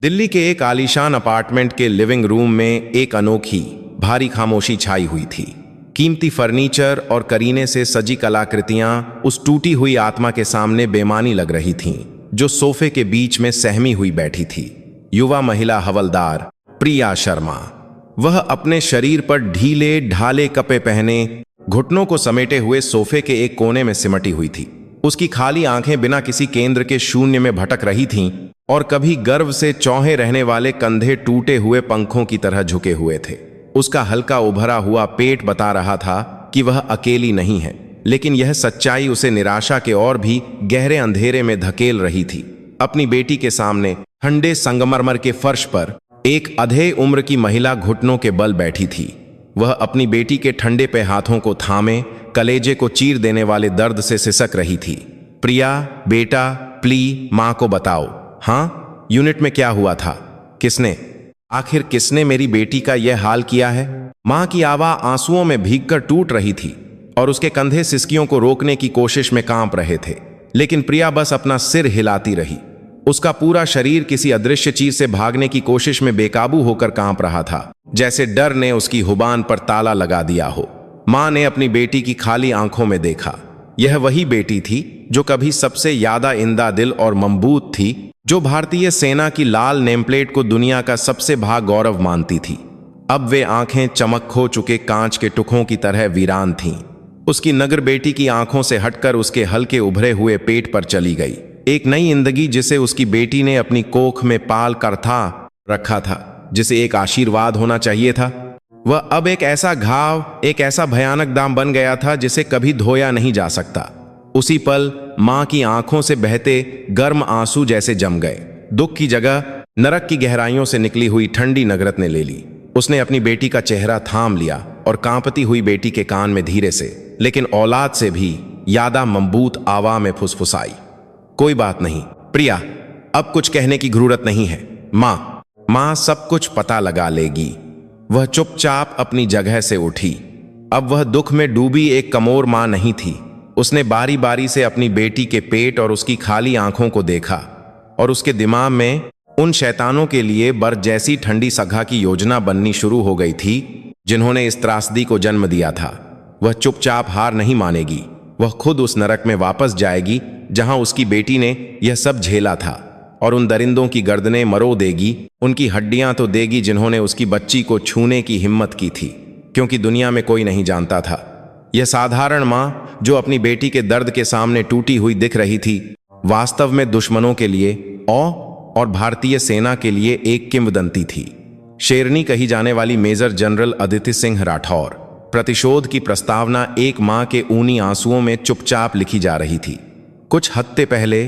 दिल्ली के एक आलीशान अपार्टमेंट के लिविंग रूम में एक अनोखी भारी खामोशी छाई हुई थी। कीमती फर्नीचर और करीने से सजी कलाकृतियां उस टूटी हुई आत्मा के सामने बेमानी लग रही थीं, जो सोफे के बीच में सहमी हुई बैठी थी। युवा महिला हवलदार प्रिया शर्मा। वह अपने शरीर पर ढीले ढाले कपड़े पहने घुटनों को समेटे हुए सोफे के एक कोने में सिमटी हुई थी। उसकी खाली आंखें बिना किसी केंद्र के शून्य में भटक रही थीं और कभी गर्व से चौंके रहने वाले कंधे टूटे हुए पंखों की तरह झुके हुए थे। उसका हल्का उभरा हुआ पेट बता रहा था कि वह अकेली नहीं है, लेकिन यह सच्चाई उसे निराशा के और भी गहरे अंधेरे में धकेल रही थी। अपनी बेटी के सामने ठंडे संगमरमर के फर्श पर एक अधे उम्र की महिला घुटनों के बल बैठी थी। वह अपनी बेटी के ठंडे पे हाथों को थामे कलेजे को चीर देने वाले दर्द से सिसक रही थी। प्रिया, बेटा, प्ली, माँ को बताओ। हाँ, यूनिट में क्या हुआ था? आखिर किसने मेरी बेटी का यह हाल किया है? माँ की आवाज़ आंसुओं में भीगकर टूट रही थी और उसके कंधे सिसकियों को रोकने की कोशिश में कांप रहे थे, लेकिन प्रिया बस अपना सिर हिलाती रही। उसका पूरा शरीर किसी अदृश्य चीज से भागने की कोशिश में बेकाबू होकर कांप रहा था, जैसे डर ने उसकी हुबान पर ताला लगा दिया हो। माँ ने अपनी बेटी की खाली आंखों में देखा। यह वही बेटी थी जो कभी सबसे ज्यादा इंदा दिल और मजबूत थी, जो भारतीय सेना की लाल नेमप्लेट को दुनिया का सबसे बड़ा गौरव मानती थी। अब वे आंखें चमक खो चुके कांच के टुकड़ों की तरह वीरान थीं। उसकी नगर बेटी की आंखों से हटकर उसके हल्के उभरे हुए पेट पर चली गई। एक नई जिंदगी जिसे उसकी बेटी ने अपनी कोख में पाल कर रखा था, जिसे एक आशीर्वाद होना चाहिए था, वह अब एक ऐसा घाव, एक ऐसा भयानक दाम बन गया था जिसे कभी धोया नहीं जा सकता। उसी पल मां की आंखों से बहते गर्म आंसू जैसे जम गए। दुख की जगह नरक की गहराइयों से निकली हुई ठंडी नगरत ने ले ली। उसने अपनी बेटी का चेहरा थाम लिया और कांपती हुई बेटी के कान में धीरे से, लेकिन औलाद से भी ज्यादा मजबूत आवाज में फुसफुसाई। कोई बात नहीं प्रिया, अब कुछ कहने की जरूरत नहीं है। माँ सब कुछ पता लगा लेगी। वह चुपचाप अपनी जगह से उठी। अब वह दुख में डूबी एक कमोर माँ नहीं थी। उसने बारी बारी से अपनी बेटी के पेट और उसकी खाली आंखों को देखा, और उसके दिमाग में उन शैतानों के लिए बर्फ जैसी ठंडी सघा की योजना बननी शुरू हो गई थी, जिन्होंने इस त्रासदी को जन्म दिया था। वह चुपचाप हार नहीं मानेगी। वह खुद उस नरक में वापस जाएगी जहां उसकी बेटी ने यह सब झेला था, और उन दरिंदों की गर्दनें मरो देगी, उनकी हड्डियां तो देगी जिन्होंने उसकी बच्ची को छूने की हिम्मत की थी, क्योंकि दुनिया में कोई नहीं जानता था। यह साधारण माँ जो अपनी बेटी के दर्द के सामने टूटी हुई दिख रही थी, वास्तव में दुश्मनों के लिए और भारतीय सेना के लिए एक किंवदंती थी। शेरनी कही जाने वाली मेजर जनरल अदिति सिंह राठौर। प्रतिशोध की प्रस्तावना एक माँ के ऊनी आंसुओं में चुपचाप लिखी जा रही थी। कुछ हफ्ते पहले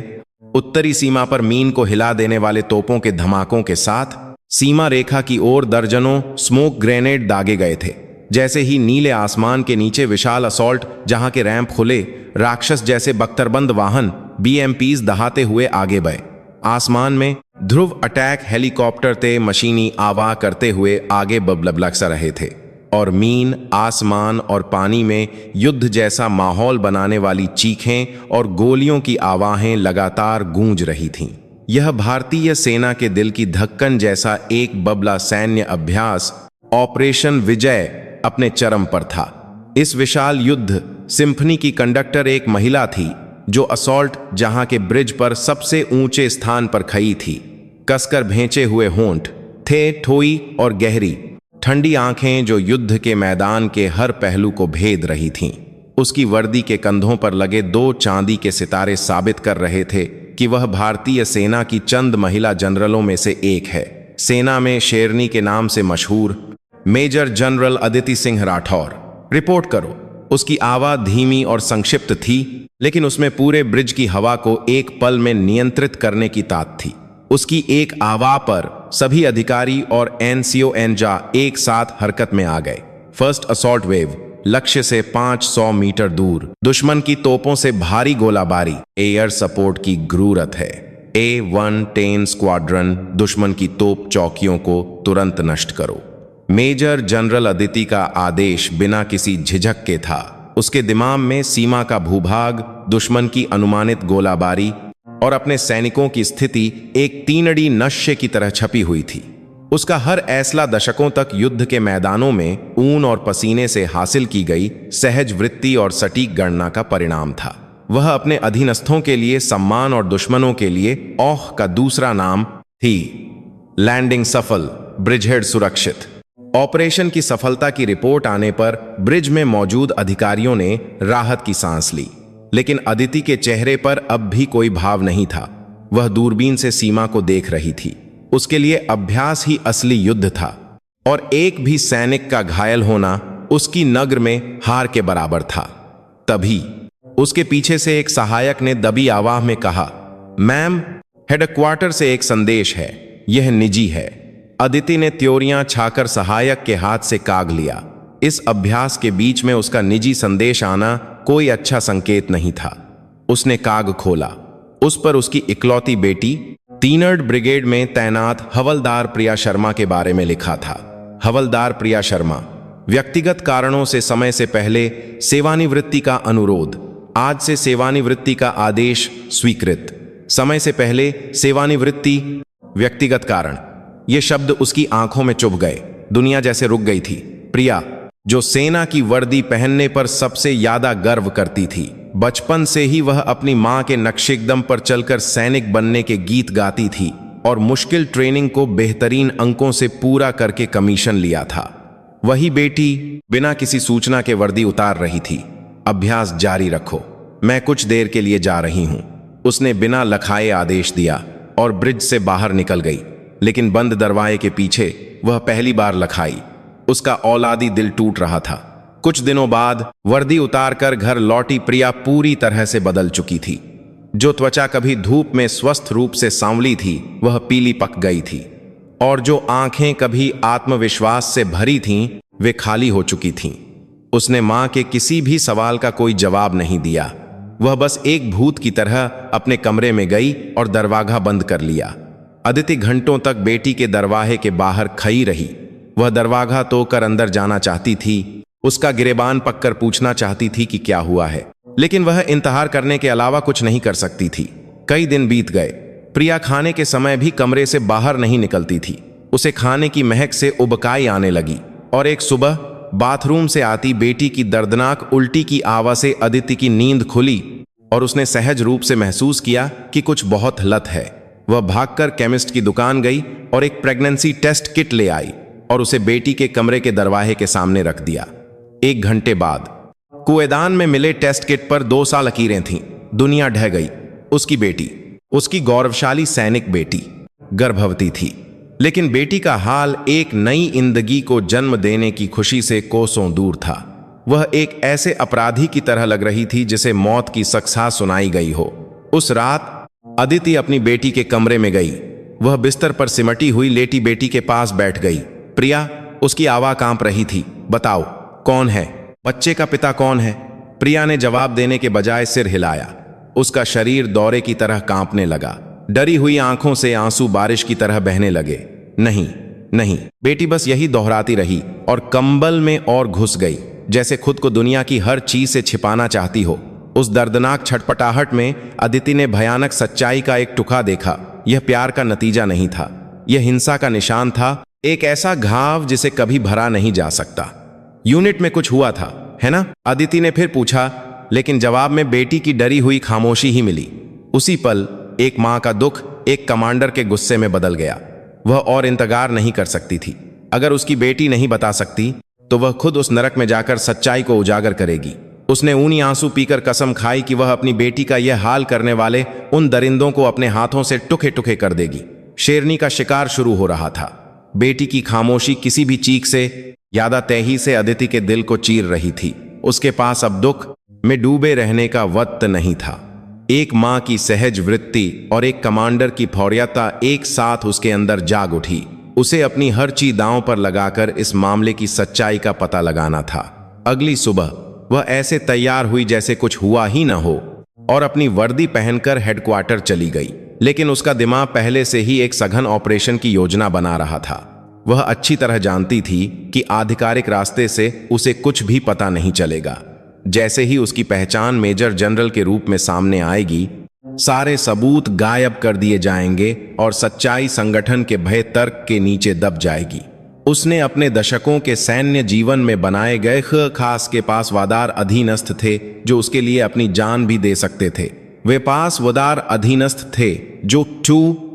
उत्तरी सीमा पर मीन को हिला देने वाले तोपों के धमाकों के साथ सीमा रेखा की ओर दर्जनों स्मोक ग्रेनेड दागे गए थे। जैसे ही नीले आसमान के नीचे विशाल असॉल्ट जहां के रैंप खुले, राक्षस जैसे बख्तरबंद वाहन BMPs दहाते हुए आगे बढ़े। आसमान में ध्रुव अटैक हेलीकॉप्टर ते मशीनी आवाज करते हुए आगे बबलबलक सा रहे थे, और मीन, आसमान और पानी में युद्ध जैसा माहौल बनाने वाली चीखें और गोलियों की आवाज़ें लगातार गूंज रही थीं। यह भारतीय सेना के दिल की धड़कन जैसा एक बबला सैन्य अभ्यास ऑपरेशन विजय अपने चरम पर था। इस विशाल युद्ध सिम्फनी की कंडक्टर एक महिला थी, जो असॉल्ट जहां के ब्रिज पर सबसे ऊंचे स्थान पर खड़ी थी। कसकर भेंचे हुए होंठ थे, ठोई और गहरी ठंडी आंखें जो युद्ध के मैदान के हर पहलू को भेद रही थीं। उसकी वर्दी के कंधों पर लगे 2 चांदी के सितारे साबित कर रहे थे कि वह भारतीय सेना की चंद महिला जनरलों में से एक है। सेना में शेरनी के नाम से मशहूर major general Aditi Singh Rathore, report करो। उसकी आवाज धीमी और संक्षिप्त थी, लेकिन उसमें पूरे ब्रिज की हवा को एक पल में नियंत्रित करने की ताकत थी। उसकी एक आवाज पर सभी अधिकारी और NCO एनजा एक साथ हरकत में आ गए। फर्स्ट असॉल्ट वेव, लक्ष्य से 500 मीटर दूर। दुश्मन की तोपों से भारी गोलाबारी, एयर सपोर्ट की जरूरत है। A110 स्क्वाड्रन, दुश्मन की तोप चौकियों को तुरंत नष्ट करो। मेजर जनरल अदिति का आदेश बिना किसी झिझक के था। उसके दिमाग में सीमा का भूभाग, दुश्मन की अनुमानित गोलाबारी और अपने सैनिकों की स्थिति एक तीनड़ी नक्शे की तरह छपी हुई थी। उसका हर ऐसला दशकों तक युद्ध के मैदानों में ऊन और पसीने से हासिल की गई सहज वृत्ति और सटीक गणना का परिणाम था। वह अपने अधीनस्थों के लिए सम्मान और दुश्मनों के लिए औह का दूसरा नाम थी। लैंडिंग सफल, ब्रिजहेड सुरक्षित। ऑपरेशन की सफलता की रिपोर्ट आने पर ब्रिज में मौजूद अधिकारियों ने राहत की सांस ली, लेकिन अदिति के चेहरे पर अब भी कोई भाव नहीं था। वह दूरबीन से सीमा को देख रही थी। उसके लिए अभ्यास ही असली युद्ध था और एक भी सैनिक का घायल होना उसकी नग्र में हार के बराबर था। तभी उसके पीछे से एक सहायक ने दबी आवाज में कहा, मैम, हेडक्वार्टर से एक संदेश है, यह निजी है। अदिति ने त्योरियां छाकर सहायक के हाथ से काग लिया। इस अभ्यास के बीच में उसका निजी संदेश आना कोई अच्छा संकेत नहीं था। उसने काग खोला। उस पर उसकी इकलौती बेटी 3rd ब्रिगेड में तैनात हवलदार प्रिया शर्मा के बारे में लिखा था। हवलदार प्रिया शर्मा, व्यक्तिगत कारणों से समय से पहले सेवानिवृत्ति का अनुरोध, आज से सेवानिवृत्ति का आदेश स्वीकृत। समय से पहले सेवानिवृत्ति, व्यक्तिगत कारण, ये शब्द उसकी आंखों में चुभ गए। दुनिया जैसे रुक गई थी। प्रिया, जो सेना की वर्दी पहनने पर सबसे ज्यादा गर्व करती थी, बचपन से ही वह अपनी मां के नक्शेकदम पर चलकर सैनिक बनने के गीत गाती थी और मुश्किल ट्रेनिंग को बेहतरीन अंकों से पूरा करके कमीशन लिया था। वही बेटी बिना किसी सूचना के वर्दी उतार रही थी। अभ्यास जारी रखो, मैं कुछ देर के लिए जा रही हूं, उसने बिना लखाए आदेश दिया और ब्रिज से बाहर निकल गई। लेकिन बंद दरवाजे के पीछे वह पहली बार लखाई। उसका औलादी दिल टूट रहा था। कुछ दिनों बाद वर्दी उतारकर घर लौटी प्रिया पूरी तरह से बदल चुकी थी। जो त्वचा कभी धूप में स्वस्थ रूप से सांवली थी, वह पीली पक गई थी, और जो आंखें कभी आत्मविश्वास से भरी थीं, वे खाली हो चुकी थीं। उसने मां के किसी भी सवाल का कोई जवाब नहीं दिया। वह बस एक भूत की तरह अपने कमरे में गई और दरवाजा बंद कर लिया। अदिति घंटों तक बेटी के दरवाजे के बाहर खड़ी रही। वह दरवाजा तोड़कर अंदर जाना चाहती थी, उसका गिरेबान पककर पूछना चाहती थी कि क्या हुआ है, लेकिन वह इंतजार करने के अलावा कुछ नहीं कर सकती थी। कई दिन बीत गए। प्रिया खाने के समय भी कमरे से बाहर नहीं निकलती थी। उसे खाने की महक से उबकाई आने लगी और एक सुबह बाथरूम से आती बेटी की दर्दनाक उल्टी की आवाज से अदिति की नींद खुली और उसने सहज रूप से महसूस किया कि कुछ बहुत गलत है। वह भागकर केमिस्ट की दुकान गई और एक प्रेगनेंसी टेस्ट किट ले आई और उसे बेटी के कमरे के दरवाजे के सामने रख दिया। 1 घंटे बाद कुएदान में मिले टेस्ट किट पर 2 साल लकीरें थीं। दुनिया ढह गई। उसकी बेटी, उसकी गौरवशाली सैनिक बेटी, गर्भवती थी। लेकिन बेटी का हाल एक नई जिंदगी को जन्म देने की खुशी से कोसों दूर था। वह एक ऐसे अपराधी की तरह लग रही थी जिसे मौत की सख्सा सुनाई गई हो। उस रात अदिति अपनी बेटी के कमरे में गई। वह बिस्तर पर सिमटी हुई लेटी बेटी के पास बैठ गई। प्रिया, उसकी आवाज कांप रही थी। बताओ, कौन है? बच्चे का पिता कौन है? प्रिया ने जवाब देने के बजाय सिर हिलाया। उसका शरीर दौरे की तरह कांपने लगा। डरी हुई आंखों से आंसू बारिश की तरह बहने लगे। नहीं नहीं, बेटी बस यही दोहराती रही और कंबल में और घुस गई, जैसे खुद को दुनिया की हर चीज से छिपाना चाहती हो। उस दर्दनाक छटपटाहट में अदिति ने भयानक सच्चाई का एक टुकड़ा देखा। यह प्यार का नतीजा नहीं था, यह हिंसा का निशान था, एक ऐसा घाव जिसे कभी भरा नहीं जा सकता। यूनिट में कुछ हुआ था, है ना? अदिति ने फिर पूछा, लेकिन जवाब में बेटी की डरी हुई खामोशी ही मिली। उसी पल एक मां का दुख एक कमांडर के गुस्से में बदल गया। वह और इंतजार नहीं कर सकती थी। अगर उसकी बेटी नहीं बता सकती तो वह खुद उस नरक में जाकर सच्चाई को उजागर करेगी। उसने ऊनी आंसू पीकर कसम खाई कि वह अपनी बेटी का यह हाल करने वाले उन दरिंदों को अपने हाथों से टुके टुके कर देगी। शेरनी का शिकार शुरू हो रहा था। बेटी की खामोशी किसी भी चीख से, यादा तही से अदिति के दिल को चीर रही थी। उसके पास अब दुख में डूबे रहने का वक्त नहीं था। एक मां की सहज वृत्ति और एक कमांडर की फौर्यता एक साथ उसके अंदर जाग उठी। उसे अपनी हर चीज दांव पर लगाकर इस मामले की सच्चाई का पता लगाना था। अगली सुबह वह ऐसे तैयार हुई जैसे कुछ हुआ ही न हो और अपनी वर्दी पहनकर हेडक्वार्टर चली गई। लेकिन उसका दिमाग पहले से ही एक सघन ऑपरेशन की योजना बना रहा था। वह अच्छी तरह जानती थी कि आधिकारिक रास्ते से उसे कुछ भी पता नहीं चलेगा। जैसे ही उसकी पहचान मेजर जनरल के रूप में सामने आएगी, सारे सबूत गायब कर दिए जाएंगे और सच्चाई संगठन के भय तर्क के नीचे दब जाएगी। उसने अपने दशकों के सैन्य जीवन में बनाए गए खास के पास वफादार अधीनस्थ थे जो उसके लिए अपनी जान भी दे सकते थे। वे पास वफादार अधीनस्थ थे जो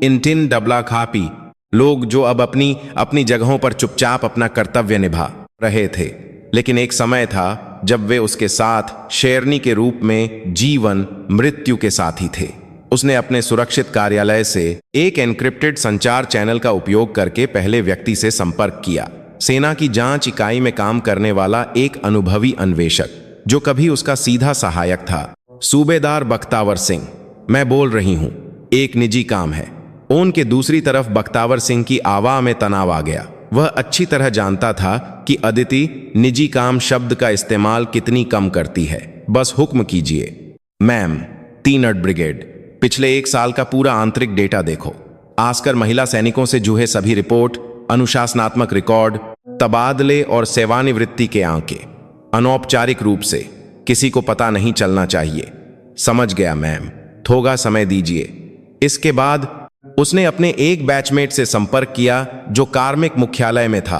इंटिन डबला खापी लोग जो अब अपनी अपनी जगहों पर चुपचाप अपना कर्तव्य निभा रहे थे। लेकिन एक समय था जब वे उसके साथ शेरनी के रूप में जीवन मृत्यु के साथी थे। उसने अपने सुरक्षित कार्यालय से एक एन्क्रिप्टेड संचार चैनल का उपयोग करके पहले व्यक्ति से संपर्क किया। सेना की जांच इकाई में काम करने वाला एक अनुभवी अन्वेषक जो कभी उसका सीधा सहायक था। सूबेदार बख्तावर सिंह, मैं बोल रही हूं, एक निजी काम है। ओन के दूसरी तरफ बख्तावर सिंह की आवाज में तनाव आ गया। वह अच्छी तरह जानता था कि अदिति निजी काम शब्द का इस्तेमाल कितनी कम करती है। बस हुक्म कीजिए। मैम, 3 ब्रिगेड, पिछले 1 साल का पूरा आंतरिक डेटा देखो। आस्कर महिला सैनिकों से जुड़े सभी रिपोर्ट, अनुशासनात्मक रिकॉर्ड, तबादले और सेवानिवृत्ति के आंकड़े। अनौपचारिक रूप से किसी को पता नहीं चलना चाहिए। समझ गया मैम, थोड़ा समय दीजिए। इसके बाद उसने अपने एक बैचमेट से संपर्क किया जो कार्मिक मुख्यालय में था।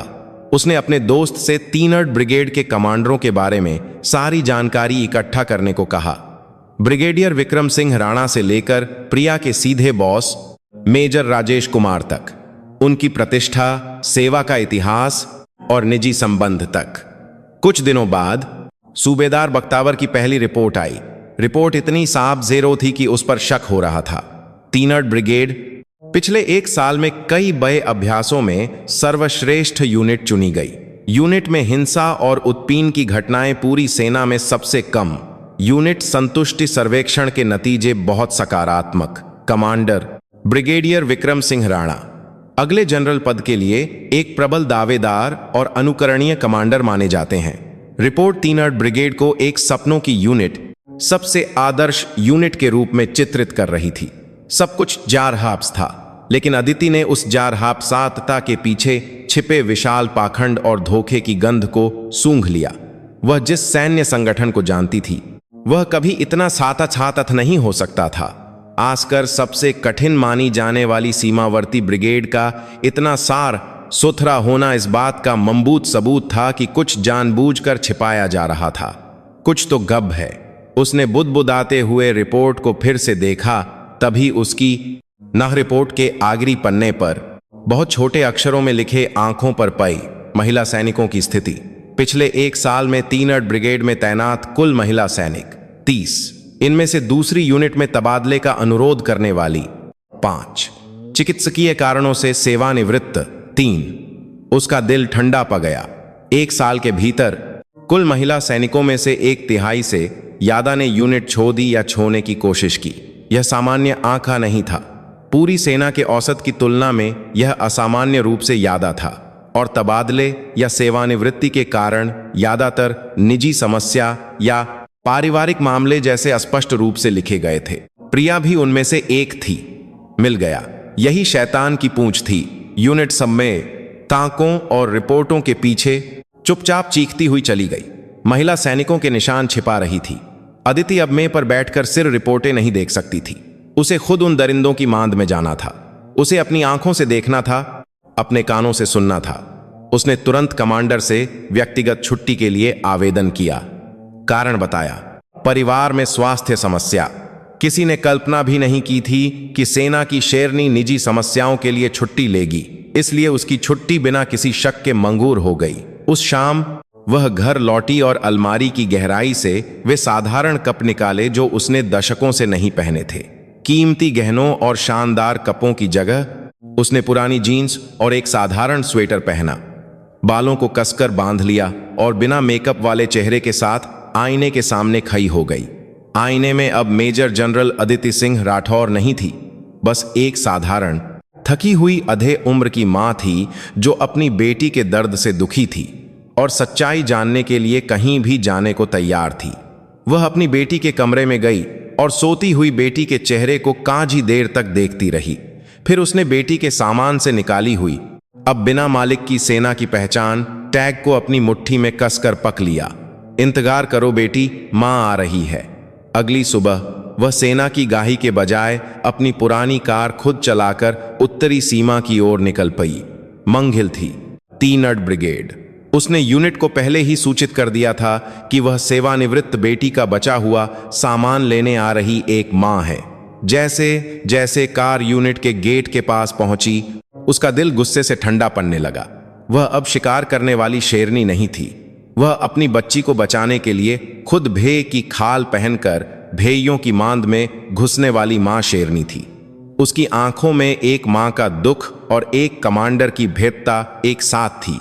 उसने अपने दोस्त से 3 ब्रिगेड के कमांडरों के बारे में सारी जानकारी इकट्ठा करने को कहा। ब्रिगेडियर विक्रम सिंह राणा से लेकर प्रिया के सीधे बॉस मेजर राजेश कुमार तक, उनकी प्रतिष्ठा, सेवा का इतिहास और निजी संबंध तक। कुछ दिनों बाद सूबेदार बख्तावर की पहली रिपोर्ट आई। रिपोर्ट इतनी साफ ज़ेरो थी कि उस पर शक हो रहा था। 3 ब्रिगेड पिछले 1 साल में कई बड़े अभ्यासों में सर्वश्रेष्ठ यूनिट चुनी गई। यूनिट में हिंसा और उत्पीड़न की घटनाएं पूरी सेना में सबसे कम। यूनिट संतुष्टि सर्वेक्षण के नतीजे बहुत सकारात्मक। कमांडर ब्रिगेडियर विक्रम सिंह राणा अगले जनरल पद के लिए एक प्रबल दावेदार और अनुकरणीय कमांडर माने जाते हैं। रिपोर्ट 3 ब्रिगेड को एक सपनों की यूनिट, सबसे आदर्श यूनिट के रूप में चित्रित कर रही थी। सब कुछ जारहाप्स था, लेकिन अदिति ने उस जारहाप्सातता के पीछे छिपे विशाल पाखंड और धोखे की गंध को सूंघ लिया। वह जिस सैन्य संगठन को जानती थी वह कभी इतना सातत नहीं हो सकता था। आस्कर सबसे कठिन मानी जाने वाली सीमावर्ती ब्रिगेड का इतना सार सुथरा होना इस बात का मजबूत सबूत था कि कुछ जानबूझकर छिपाया जा रहा था। कुछ तो गब है। उसने बुदबुदाते हुए रिपोर्ट को फिर से देखा। तभी उसकी रिपोर्ट के आखिरी पन्ने पर बहुत छोटे अक्षरों में लिखे आंखों पर पई महिला सैनिकों की स्थिति। पिछले 1 साल में 3 ब्रिगेड में तैनात कुल महिला सैनिक 30, इनमें से दूसरी यूनिट में तबादले का अनुरोध करने वाली 5, चिकित्सकीय कारणों से सेवानिवृत्त 3। उसका दिल ठंडा पड़ गया। 1 साल के भीतर कुल महिला सैनिकों में से 1/3 से यादा ने यूनिट छोड़ दी या छोड़ने की कोशिश की। यह सामान्य आंकड़ा नहीं था। पूरी सेना के औसत की तुलना में यह असामान्य रूप से यादा था और तबादले या सेवानिवृत्ति के कारण ज्यादातर निजी समस्या या पारिवारिक मामले जैसे स्पष्ट रूप से लिखे गए थे। प्रिया भी उनमें से एक थी। मिल गया, यही शैतान की पूंछ थी। यूनिट सब में ताकों और रिपोर्टों के पीछे चुपचाप चीखती हुई चली गई। महिला सैनिकों के निशान छिपा रही थी। अदिति अब मेज पर बैठकर सिर रिपोर्टें नहीं देख सकती थी। उसे खुद उन दरिंदों की मांद में जाना था। उसे अपनी आंखों से देखना था, अपने कानों से सुनना था। उसने तुरंत कमांडर से व्यक्तिगत छुट्टी के लिए आवेदन किया। कारण बताया, परिवार में स्वास्थ्य समस्या। किसी ने कल्पना भी नहीं की थी कि सेना की शेरनी निजी समस्याओं के लिए छुट्टी लेगी, इसलिए उसकी छुट्टी बिना किसी शक के मंजूर हो गई। उस शाम वह घर लौटी और अलमारी की गहराई से वे साधारण कप निकाले जो उसने दशकों से नहीं पहने थे। कीमती गहनों और शानदार कपों की जगह उसने पुरानी जीन्स और एक साधारण स्वेटर पहना। बालों को कसकर बांध लिया और बिना मेकअप वाले चेहरे के साथ आईने के सामने खड़ी हो गई। आईने में अब मेजर जनरल अदिति सिंह राठौर नहीं थी, बस एक साधारण थकी हुई आधे उम्र की मां थी जो अपनी बेटी के दर्द से दुखी थी और सच्चाई जानने के लिए कहीं भी जाने को तैयार थी। वह अपनी बेटी के कमरे में गई और सोती हुई बेटी के चेहरे को कांजी देर तक देखती रही। फिर उसने बेटी के सामान से निकाली हुई अब बिना मालिक की सेना की पहचान टैग को अपनी मुट्ठी में कसकर पक लिया। इंतजार करो बेटी, मां आ रही है। अगली सुबह वह सेना की गाही के बजाय अपनी पुरानी कार खुद चलाकर उत्तरी सीमा की ओर निकल पई। मंगिल थी 3rd ब्रिगेड। उसने यूनिट को पहले ही सूचित कर दिया था कि वह सेवानिवृत्त बेटी का बचा हुआ सामान लेने आ रही एक मां है। जैसे जैसे कार यूनिट के गेट के पास पहुंची, उसका दिल गुस्से से ठंडा पड़ने लगा। वह अब शिकार करने वाली शेरनी नहीं थी। वह अपनी बच्ची को बचाने के लिए खुद भेय की खाल पहनकर भेइयों की मांद में घुसने वाली मां शेरनी थी। उसकी आंखों में एक मां का दुख और एक कमांडर की भेद्यता एक साथ थी,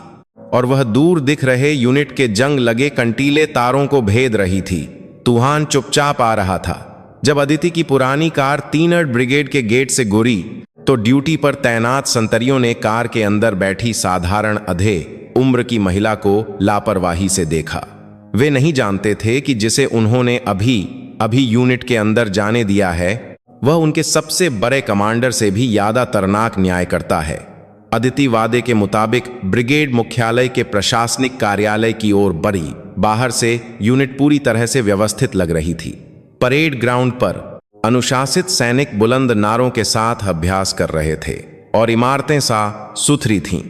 और वह दूर दिख रहे यूनिट के जंग लगे कंटीले तारों को भेद रही थी। तूफान चुपचाप आ रहा था। जब अदिति की पुरानी कार 3rd ब्रिगेड के गेट से गुजरी तो ड्यूटी पर तैनात संतरियों ने कार के अंदर बैठी साधारण अधे उम्र की महिला को लापरवाही से देखा। वे नहीं जानते थे कि जिसे उन्होंने अभी यूनिट के अंदर जाने दिया है, वह उनके सबसे बड़े कमांडर से भी ज्यादा तरनाक न्याय करता है। अदिति वादे के मुताबिक ब्रिगेड मुख्यालय के प्रशासनिक कार्यालय की ओर बढ़ी। बाहर से यूनिट पूरी तरह से व्यवस्थित लग रही थी। परेड ग्राउंड पर अनुशासित सैनिक बुलंद नारों के साथ अभ्यास कर रहे थे और इमारतें साफ सुथरी थीं।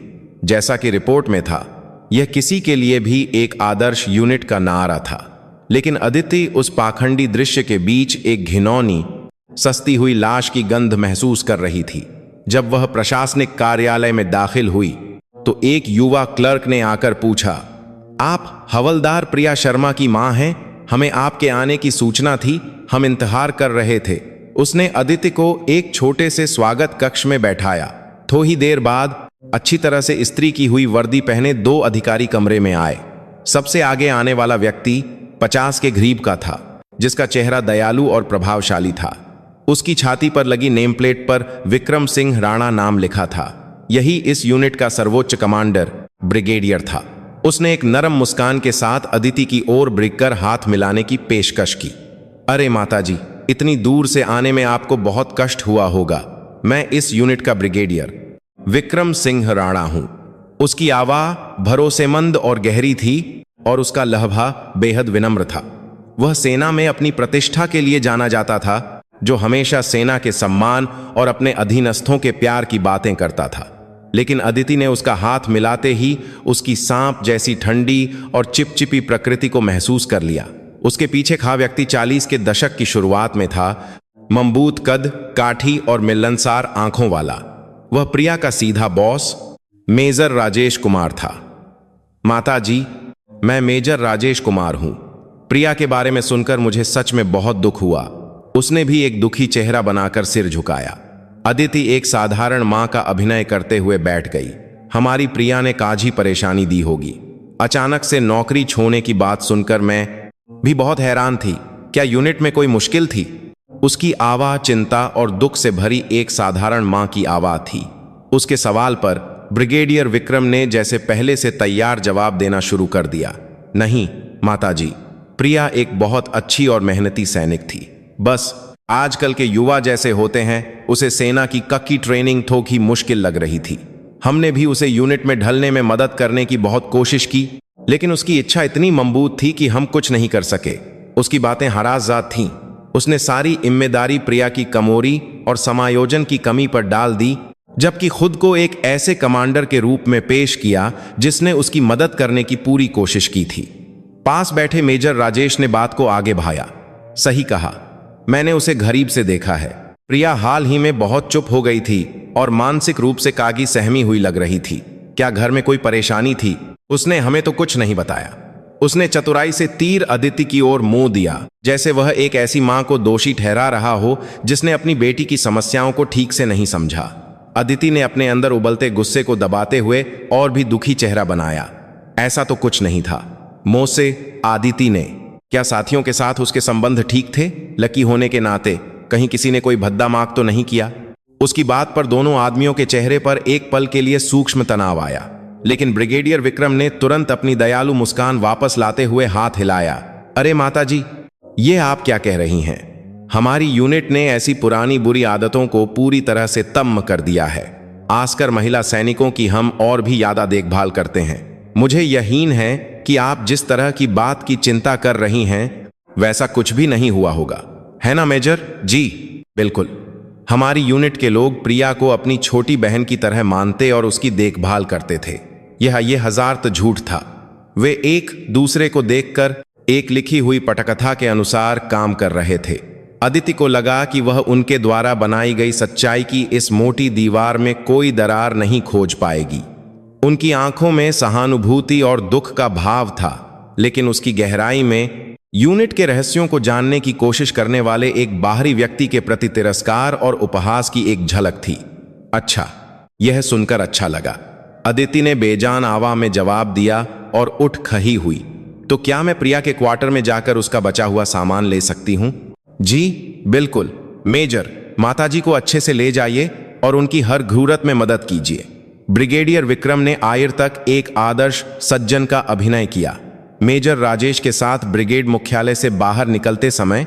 जैसा कि रिपोर्ट में था, यह किसी के लिए भी एक आदर्श यूनिट का नारा था। लेकिन अदिति उस पाखंडी दृश्य के बीच एक घिनौनी सस्ती हुई लाश की गंध महसूस कर रही थी। जब वह प्रशासनिक कार्यालय में दाखिल हुई तो एक युवा क्लर्क ने आकर पूछा, आप हवलदार प्रिया शर्मा की मां हैं? हमें आपके आने की सूचना थी, हम इंतजार कर रहे थे। उसने अदिति को एक छोटे से स्वागत कक्ष में बैठाया। थोड़ी देर बाद अच्छी तरह से इस्त्री की हुई वर्दी पहने 2 अधिकारी कमरे में आए। सबसे आगे आने वाला व्यक्ति 50 के करीब का था, जिसका चेहरा दयालु और प्रभावशाली था। उसकी छाती पर लगी नेम प्लेट पर विक्रम सिंह राणा नाम लिखा था। यही इस यूनिट का सर्वोच्च कमांडर ब्रिगेडियर था। उसने एक नरम मुस्कान के साथ अदिति की ओर बढ़कर हाथ मिलाने की पेशकश की। अरे माताजी, इतनी दूर से आने में आपको बहुत कष्ट हुआ होगा। मैं इस यूनिट का ब्रिगेडियर विक्रम सिंह राणा हूं। उसकी आवाज भरोसेमंद और गहरी थी और उसका लहजा बेहद विनम्र था। वह सेना में अपनी प्रतिष्ठा के लिए जाना जाता था, जो हमेशा सेना के सम्मान और अपने अधीनस्थों के प्यार की बातें करता था। लेकिन अदिति ने उसका हाथ मिलाते ही उसकी सांप जैसी ठंडी और चिपचिपी प्रकृति को महसूस कर लिया। उसके पीछे खड़ा व्यक्ति 40 के दशक की शुरुआत में था, मजबूत कद, काठी और मिलनसार आंखों वाला। वह प्रिया का सीधा बॉस मेजर राजेश कुमार था। माताजी, मैं मेजर राजेश कुमार हूं। प्रिया के बारे में सुनकर मुझे सच में बहुत दुख हुआ। उसने भी एक दुखी चेहरा बनाकर सिर झुकाया। अदिति एक साधारण मां का अभिनय करते हुए बैठ गई। हमारी प्रिया ने काजी परेशानी दी होगी। अचानक से नौकरी छोड़ने की बात सुनकर मैं भी बहुत हैरान थी। क्या यूनिट में कोई मुश्किल थी? उसकी आवाज चिंता और दुख से भरी एक साधारण मां की आवाज थी। उसके सवाल पर ब्रिगेडियर विक्रम ने जैसे पहले से तैयार जवाब देना शुरू कर दिया। नहीं माताजी, प्रिया एक बहुत अच्छी और मेहनती सैनिक थी। बस आजकल के युवा जैसे होते हैं, उसे सेना की कक्की ट्रेनिंग थोड़ी मुश्किल लग रही थी। हमने भी उसे यूनिट में ढलने में मदद करने की बहुत कोशिश की, लेकिन उसकी इच्छा इतनी मजबूत थी कि हम कुछ नहीं कर सके। उसकी बातें हरासजात थीं। उसने सारी जिम्मेदारी प्रिया की कमोरी और समायोजन की कमी पर डाल दी, जबकि खुद को एक ऐसे कमांडर के रूप में पेश किया जिसने उसकी मदद करने की पूरी कोशिश की थी। पास बैठे मेजर राजेश ने बात को आगे बढ़ाया। सही कहा, मैंने उसे गरीब से देखा है। प्रिया हाल ही में बहुत चुप हो गई थी और मानसिक रूप से कागी सहमी हुई लग रही थी। क्या घर में कोई परेशानी थी? उसने हमें तो कुछ नहीं बताया। उसने चतुराई से तीर अदिति की ओर मुंह दिया, जैसे वह एक ऐसी मां को दोषी ठहरा रहा हो जिसने अपनी बेटी की समस्याओं को ठीक से नहीं समझा। अदिति ने अपने अंदर उबलते गुस्से को दबाते हुए और भी दुखी चेहरा बनाया। ऐसा तो कुछ नहीं था। मोसे आदिति ने, क्या साथियों के साथ उसके संबंध ठीक थे? लकी होने के नाते कहीं किसी ने कोई भद्दा मार्क तो नहीं किया? उसकी बात पर दोनों आदमियों के चेहरे पर एक पल के लिए सूक्ष्म तनाव आया, लेकिन ब्रिगेडियर विक्रम ने तुरंत अपनी दयालु मुस्कान वापस लाते हुए हाथ हिलाया। अरे माताजी, ये आप क्या कह रही हैं? हमारी यूनिट ने ऐसी पुरानी बुरी आदतों को पूरी तरह से तम्म कर दिया है। आजकल महिला सैनिकों की हम और भी ज्यादा देखभाल करते हैं। मुझे यकीन है कि आप जिस तरह की बात की चिंता कर रही हैं, वैसा कुछ भी नहीं हुआ होगा। है ना मेजर जी? बिल्कुल। हमारी यूनिट के लोग प्रिया को अपनी छोटी बहन की तरह मानते और उसकी देखभाल करते थे। यह हजार तो झूठ था। वे एक दूसरे को देखकर एक लिखी हुई पटकथा के अनुसार काम कर रहे थे। अदिति को लगा कि वह उनके द्वारा बनाई गई सच्चाई की इस मोटी दीवार में कोई दरार नहीं खोज पाएगी। उनकी आंखों में सहानुभूति और दुख का भाव था, लेकिन उसकी गहराई में यूनिट के रहस्यों को जानने की कोशिश करने वाले एक बाहरी व्यक्ति के प्रति तिरस्कार और उपहास की एक झलक थी। अच्छा, यह सुनकर अच्छा लगा, अदिति ने बेजान आवाज में जवाब दिया और उठ खड़ी हुई। तो क्या मैं प्रिया के क्वार्टर में जाकर उसका बचा हुआ सामान ले सकती हूँ? जी बिल्कुल मेजर, माताजी को अच्छे से ले जाइए और उनकी हर जरूरत में मदद कीजिए। ब्रिगेडियर विक्रम ने आयर तक एक आदर्श सज्जन का अभिनय किया। मेजर राजेश के साथ ब्रिगेड मुख्यालय से बाहर निकलते समय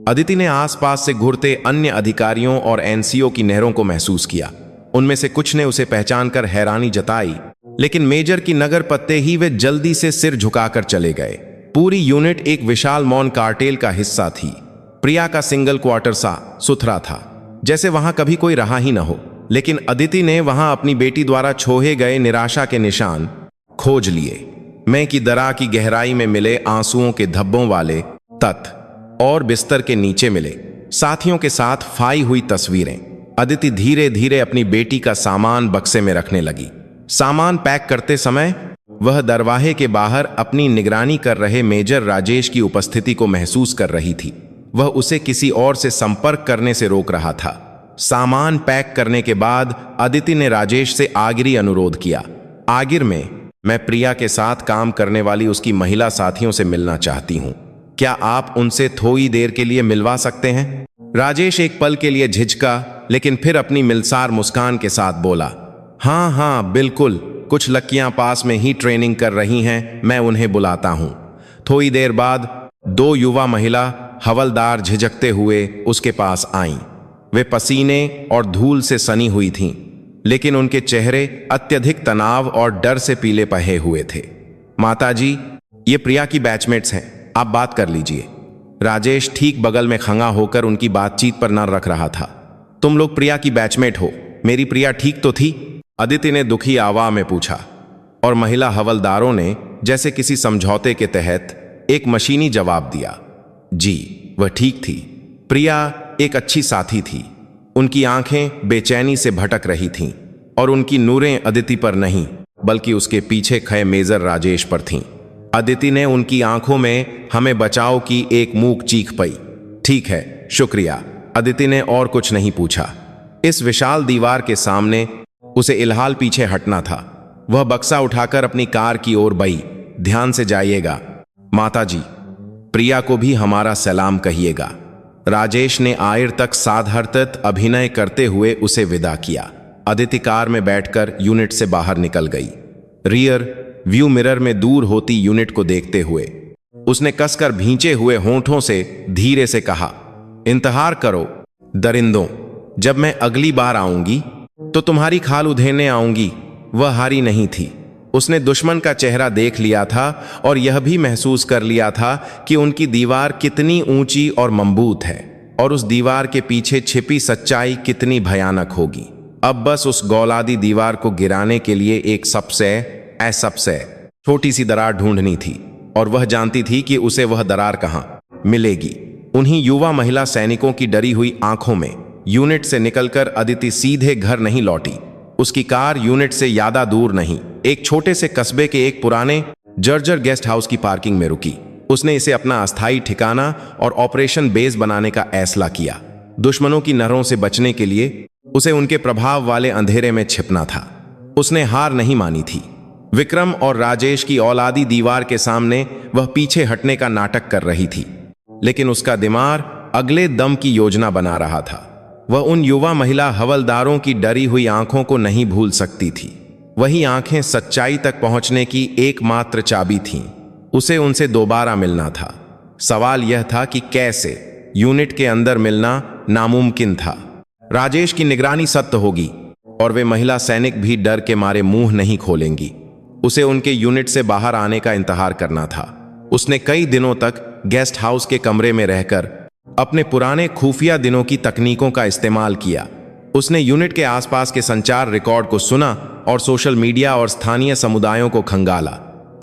अदिति ने आसपास से घुरते अन्य अधिकारियों और एनसीओ की नहरों को महसूस किया। उनमें से कुछ ने उसे पहचानकर हैरानी जताई, लेकिन मेजर की नगर पत्ते ही वे जल्दी से सिर झुकाकर चले गए। पूरी यूनिट एक विशाल मौन कार्टेल का हिस्सा थी। प्रिया का सिंगल क्वार्टर साफ सुथरा था, जैसे वहां कभी कोई रहा ही न हो, लेकिन अदिति ने वहां अपनी बेटी द्वारा छोहे गए निराशा के निशान खोज लिए। मैं की दरा की गहराई में मिले आंसुओं के धब्बों वाले तत्व और बिस्तर के नीचे मिले साथियों के साथ फाई हुई तस्वीरें। अदिति धीरे धीरे अपनी बेटी का सामान बक्से में रखने लगी। सामान पैक करते समय वह दरवाजे के बाहर अपनी निगरानी कर रहे मेजर राजेश की उपस्थिति को महसूस कर रही थी। वह उसे किसी और से संपर्क करने से रोक रहा था। सामान पैक करने के बाद अदिति ने राजेश से आखिरी अनुरोध किया, आखिर में मैं प्रिया के साथ काम करने वाली उसकी महिला साथियों से मिलना चाहती हूँ। क्या आप उनसे थोड़ी देर के लिए मिलवा सकते हैं? राजेश एक पल के लिए झिझका, लेकिन फिर अपनी मिलसार मुस्कान के साथ बोला, हाँ हाँ बिल्कुल, कुछ लड़कियां पास में ही ट्रेनिंग कर रही हैं, मैं उन्हें बुलाता हूँ। थोड़ी देर बाद दो युवा महिला हवलदार झिझकते हुए उसके पास आईं। वे पसीने और धूल से सनी हुई थीं, लेकिन उनके चेहरे अत्यधिक तनाव और डर से पीले पहे हुए थे। माताजी, ये प्रिया की बैचमेट्स हैं, आप बात कर लीजिए। राजेश ठीक बगल में खंगा होकर उनकी बातचीत पर नजर रख रहा था। तुम लोग प्रिया की बैचमेट हो, मेरी प्रिया ठीक तो थी? अदिति ने दुखी आवाज में पूछा, और महिला हवलदारों ने जैसे किसी समझौते के तहत एक मशीनी जवाब दिया, जी वह ठीक थी। प्रिया एक अच्छी साथी थी। उनकी आंखें बेचैनी से भटक रही थीं और उनकी नूरें अदिति पर नहीं बल्कि उसके पीछे खड़े मेजर राजेश पर थीं। अदिति ने उनकी आंखों में हमें बचाओ की एक मूक चीख पाई। ठीक है, शुक्रिया। अदिति ने और कुछ नहीं पूछा। इस विशाल दीवार के सामने उसे इल्हाल पीछे हटना था। वह बक्सा उठाकर अपनी कार की ओर बढ़ी। ध्यान से जाइएगा माताजी, प्रिया को भी हमारा सलाम कहिएगा। राजेश ने आयर तक साधारणतः अभिनय करते हुए उसे विदा किया। अदिति कार में बैठकर यूनिट से बाहर निकल गई। रियर व्यू मिरर में दूर होती यूनिट को देखते हुए उसने कसकर भींचे हुए होंठों से धीरे से कहा, इंतजार करो दरिंदों, जब मैं अगली बार आऊंगी तो तुम्हारी खाल उधेड़ने आऊंगी। वह हारी नहीं थी। उसने दुश्मन का चेहरा देख लिया था और यह भी महसूस कर लिया था कि उनकी दीवार कितनी ऊंची और मजबूत है और उस दीवार के पीछे छिपी सच्चाई कितनी भयानक होगी। अब बस उस गौलादी दीवार को गिराने के लिए एक सबसे छोटी सी दरार ढूंढनी थी, और वह जानती थी कि उसे वह दरार कहां मिलेगी। उन्हीं युवा महिला सैनिकों की डरी हुई आंखों में यूनिट से निकलकर अदिति सीधे घर नहीं लौटी। उसकी कार यूनिट से ज्यादा दूर नहीं, एक छोटे से कस्बे के एक पुराने जर्जर गेस्ट हाउस की पार्किंग में रुकी। उसने इसे अपना अस्थायी ठिकाना और ऑपरेशन बेस बनाने का फैसला किया। दुश्मनों की नहरों से बचने के लिए उसे उनके प्रभाव वाले अंधेरे में छिपना था। उसने हार नहीं मानी थी। विक्रम और राजेश की औलादी दीवार के सामने वह पीछे हटने का नाटक कर रही थी, लेकिन उसका दिमाग अगले दम की योजना बना रहा था। वह उन युवा महिला हवलदारों की डरी हुई आंखों को नहीं भूल सकती थी। वही आंखें सच्चाई तक पहुंचने की एकमात्र चाबी थीं। उसे उनसे दोबारा मिलना था। सवाल यह था कि कैसे। यूनिट के अंदर मिलना नामुमकिन था। राजेश की निगरानी सख्त होगी और वे महिला सैनिक भी डर के मारे मुंह नहीं खोलेंगी। उसे उनके यूनिट से बाहर आने का इंतजार करना था। उसने कई दिनों तक गेस्ट हाउस के कमरे में रहकर अपने पुराने खुफिया दिनों की तकनीकों का इस्तेमाल किया। उसने यूनिट के आसपास के संचार रिकॉर्ड को सुना और सोशल मीडिया और स्थानीय समुदायों को खंगाला।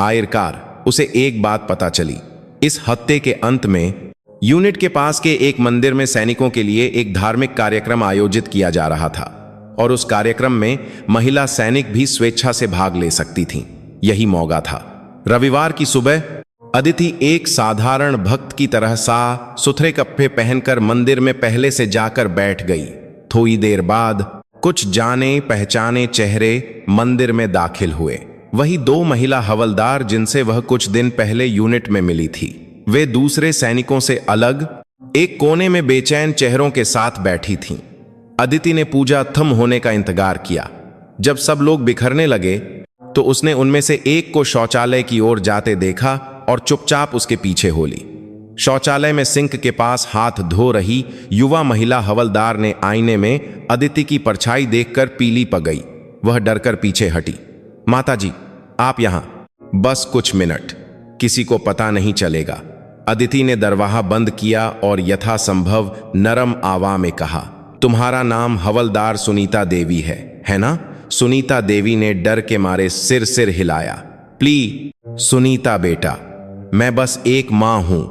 आखिरकार उसे एक बात पता चली। इस हफ्ते के अंत में यूनिट के पास के एक मंदिर में सैनिकों के लिए एक धार्मिक कार्यक्रम आयोजित किया जा रहा था और उस कार्यक्रम में महिला सैनिक भी स्वेच्छा से भाग ले सकती थीं। यही मौका था। रविवार की सुबह अदिति एक साधारण भक्त की तरह साफ सुथरे कपड़े पहनकर मंदिर में पहले से जाकर बैठ गई। थोड़ी देर बाद कुछ जाने पहचाने चेहरे मंदिर में दाखिल हुए। वही 2 महिला हवलदार जिनसे वह कुछ दिन पहले यूनिट में मिली थी। वे दूसरे सैनिकों से अलग एक कोने में बेचैन चेहरों के साथ बैठी थीं। अदिति ने पूजा खत्म होने का इंतजार किया। जब सब लोग बिखरने लगे तो उसने उनमें से एक को शौचालय की ओर जाते देखा और चुपचाप उसके पीछे हो ली। शौचालय में सिंक के पास हाथ धो रही युवा महिला हवलदार ने आईने में अदिति की परछाई देखकर पीली पड़ गई। वह डरकर पीछे हटी। माताजी, आप यहां बस कुछ मिनट, किसी को पता नहीं चलेगा। अदिति ने दरवाजा बंद किया और यथासंभव नरम आवाज में कहा, तुम्हारा नाम हवलदार सुनीता देवी है ना? सुनीता देवी ने डर के मारे सिर हिलाया। प्लीज सुनीता बेटा, मैं बस एक मां हूं।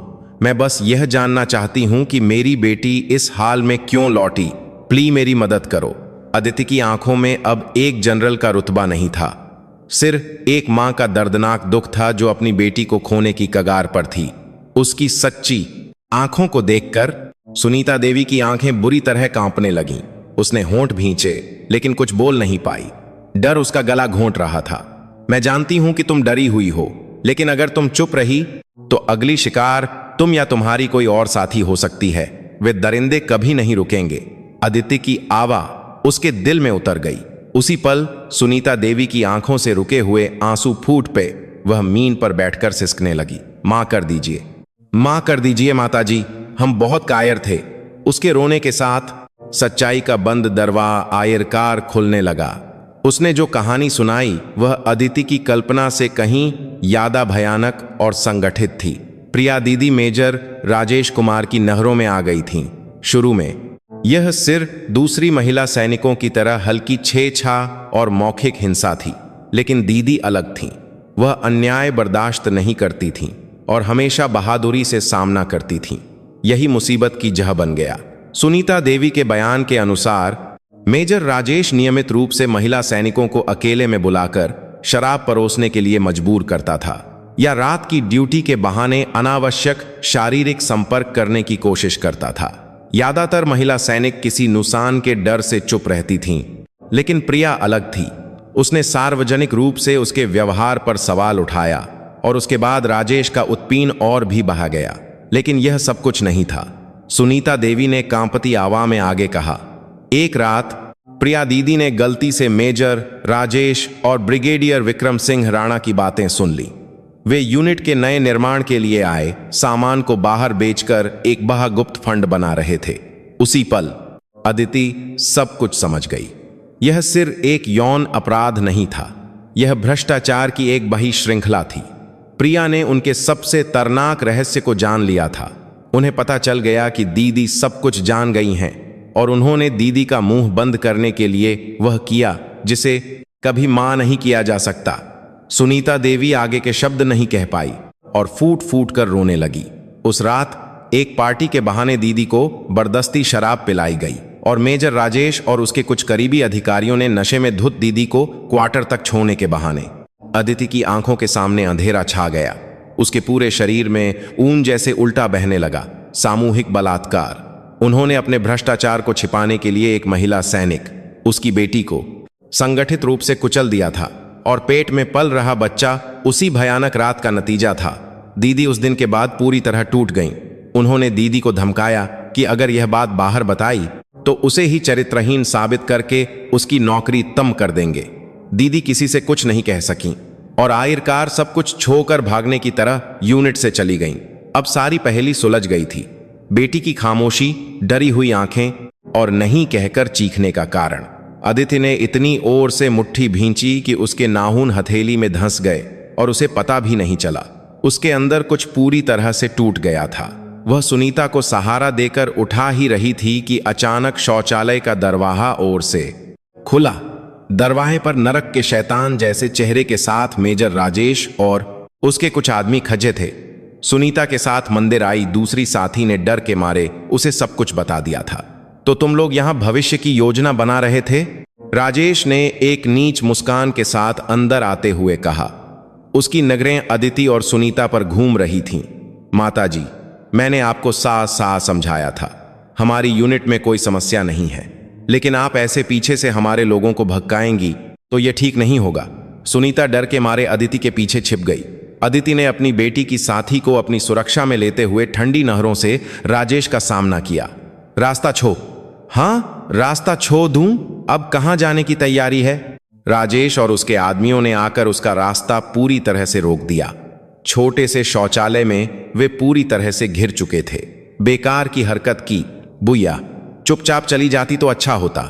मैं बस यह जानना चाहती हूं कि मेरी बेटी इस हाल में क्यों लौटी। प्लीज मेरी मदद करो। अदिति की आंखों में अब एक जनरल का रुतबा नहीं था, सिर्फ एक मां का दर्दनाक दुख था जो अपनी बेटी को खोने की कगार पर थी। उसकी सच्ची आंखों को देखकर सुनीता देवी की आंखें बुरी तरह कांपने लगीं। उसने होंठ भींचे लेकिन कुछ बोल नहीं पाई। डर उसका गला घोंट रहा था। मैं जानती हूं कि तुम डरी हुई हो, लेकिन अगर तुम चुप रही तो अगली शिकार तुम या तुम्हारी कोई और साथी हो सकती है। वे दरिंदे कभी नहीं रुकेंगे। अदिति की आवाज उसके दिल में उतर गई। उसी पल सुनीता देवी की आंखों से रुके हुए आंसू फूट पे वह मीन पर बैठकर सिसकने लगी। मां कर दीजिए, मां कर दीजिए माताजी, हम बहुत कायर थे। उसके रोने के साथ सच्चाई का बंद दरवाजा आयरकार खुलने लगा। उसने जो कहानी सुनाई वह अदिति की कल्पना से कहीं ज्यादा भयानक और संगठित थी। प्रिया दीदी मेजर राजेश कुमार की नहरों में आ गई थीं। शुरू में यह सिर्फ दूसरी महिला सैनिकों की तरह हल्की छेछा और मौखिक हिंसा थी, लेकिन दीदी अलग थीं। वह अन्याय बर्दाश्त नहीं करती थीं और हमेशा बहादुरी से सामना करती थीं। यही मुसीबत की जड़ बन गया। सुनीता देवी के बयान के अनुसार मेजर राजेश नियमित रूप से महिला सैनिकों को अकेले में बुलाकर शराब परोसने के लिए मजबूर करता था या रात की ड्यूटी के बहाने अनावश्यक शारीरिक संपर्क करने की कोशिश करता था। ज्यादातर महिला सैनिक किसी नुकसान के डर से चुप रहती थीं, लेकिन प्रिया अलग थी। उसने सार्वजनिक रूप से उसके व्यवहार पर सवाल उठाया और उसके बाद राजेश का उत्पीड़न और भी बढ़ा गया। लेकिन यह सब कुछ नहीं था। सुनीता देवी ने कांपती आवाज में आगे कहा, एक रात प्रिया दीदी ने गलती से मेजर राजेश और ब्रिगेडियर विक्रम सिंह राणा की बातें सुन ली। वे यूनिट के नए निर्माण के लिए आए सामान को बाहर बेचकर एक गुप्त फंड बना रहे थे। उसी पल अदिति सब कुछ समझ गई। यह सिर्फ एक यौन अपराध नहीं था, यह भ्रष्टाचार की एक बड़ी श्रृंखला थी। प्रिया ने उनके सबसे खतरनाक रहस्य को जान लिया था। उन्हें पता चल गया कि दीदी सब कुछ जान गई हैं और उन्होंने दीदी का मुंह बंद करने के लिए वह किया जिसे कभी मां नहीं किया जा सकता। सुनीता देवी आगे के शब्द नहीं कह पाई और फूट फूट कर रोने लगी। उस रात एक पार्टी के बहाने दीदी को बर्दस्ती शराब पिलाई गई और मेजर राजेश और उसके कुछ करीबी अधिकारियों ने नशे में धुत दीदी को क्वार्टर तक छोड़ने के बहाने। अदिति की आंखों के सामने अंधेरा छा गया। उसके पूरे शरीर में ऊन जैसे उल्टा बहने लगा। सामूहिक बलात्कार। उन्होंने अपने भ्रष्टाचार को छिपाने के लिए एक महिला सैनिक, उसकी बेटी को संगठित रूप से कुचल दिया था और पेट में पल रहा बच्चा उसी भयानक रात का नतीजा था। दीदी उस दिन के बाद पूरी तरह टूट गईं। उन्होंने दीदी को धमकाया कि अगर यह बात बाहर बताई तो उसे ही चरित्रहीन साबित करके उसकी नौकरी तम कर देंगे। दीदी किसी से कुछ नहीं कह सकी और आखिरकार सब कुछ छोड़कर भागने की तरह यूनिट से चली गईं। अब सारी पहेली सुलझ गई थी। बेटी की खामोशी, डरी हुई आंखें और नहीं कहकर चीखने का कारण। अदिति ने इतनी ओर से मुट्ठी भींची कि उसके नाखून हथेली में धंस गए और उसे पता भी नहीं चला। उसके अंदर कुछ पूरी तरह से टूट गया था। वह सुनीता को सहारा देकर उठा ही रही थी कि अचानक शौचालय का दरवाजा ओर से खुला। दरवाजे पर नरक के शैतान जैसे चेहरे के साथ मेजर राजेश और उसके कुछ आदमी खजे थे। सुनीता के साथ मंदिर आई दूसरी साथी ने डर के मारे उसे सब कुछ बता दिया था। तो तुम लोग यहां भविष्य की योजना बना रहे थे? राजेश ने एक नीच मुस्कान के साथ अंदर आते हुए कहा। उसकी नजरें अदिति और सुनीता पर घूम रही थीं। माताजी, मैंने आपको साफ समझाया था, हमारी यूनिट में कोई समस्या नहीं है, लेकिन आप ऐसे पीछे से हमारे लोगों को भड़काएंगी तो यह ठीक नहीं होगा। सुनीता डर के मारे अदिति के पीछे छिप गई। अदिति ने अपनी बेटी की साथी को अपनी सुरक्षा में लेते हुए ठंडी नहरों से राजेश का सामना किया। रास्ता छो। हाँ, रास्ता छो दूं? अब कहां जाने की तैयारी है? राजेश और उसके आदमियों ने आकर उसका रास्ता पूरी तरह से रोक दिया। छोटे से शौचालय में वे पूरी तरह से घिर चुके थे। बेकार की हरकत की, बुया, चुपचाप चली जाती तो अच्छा होता।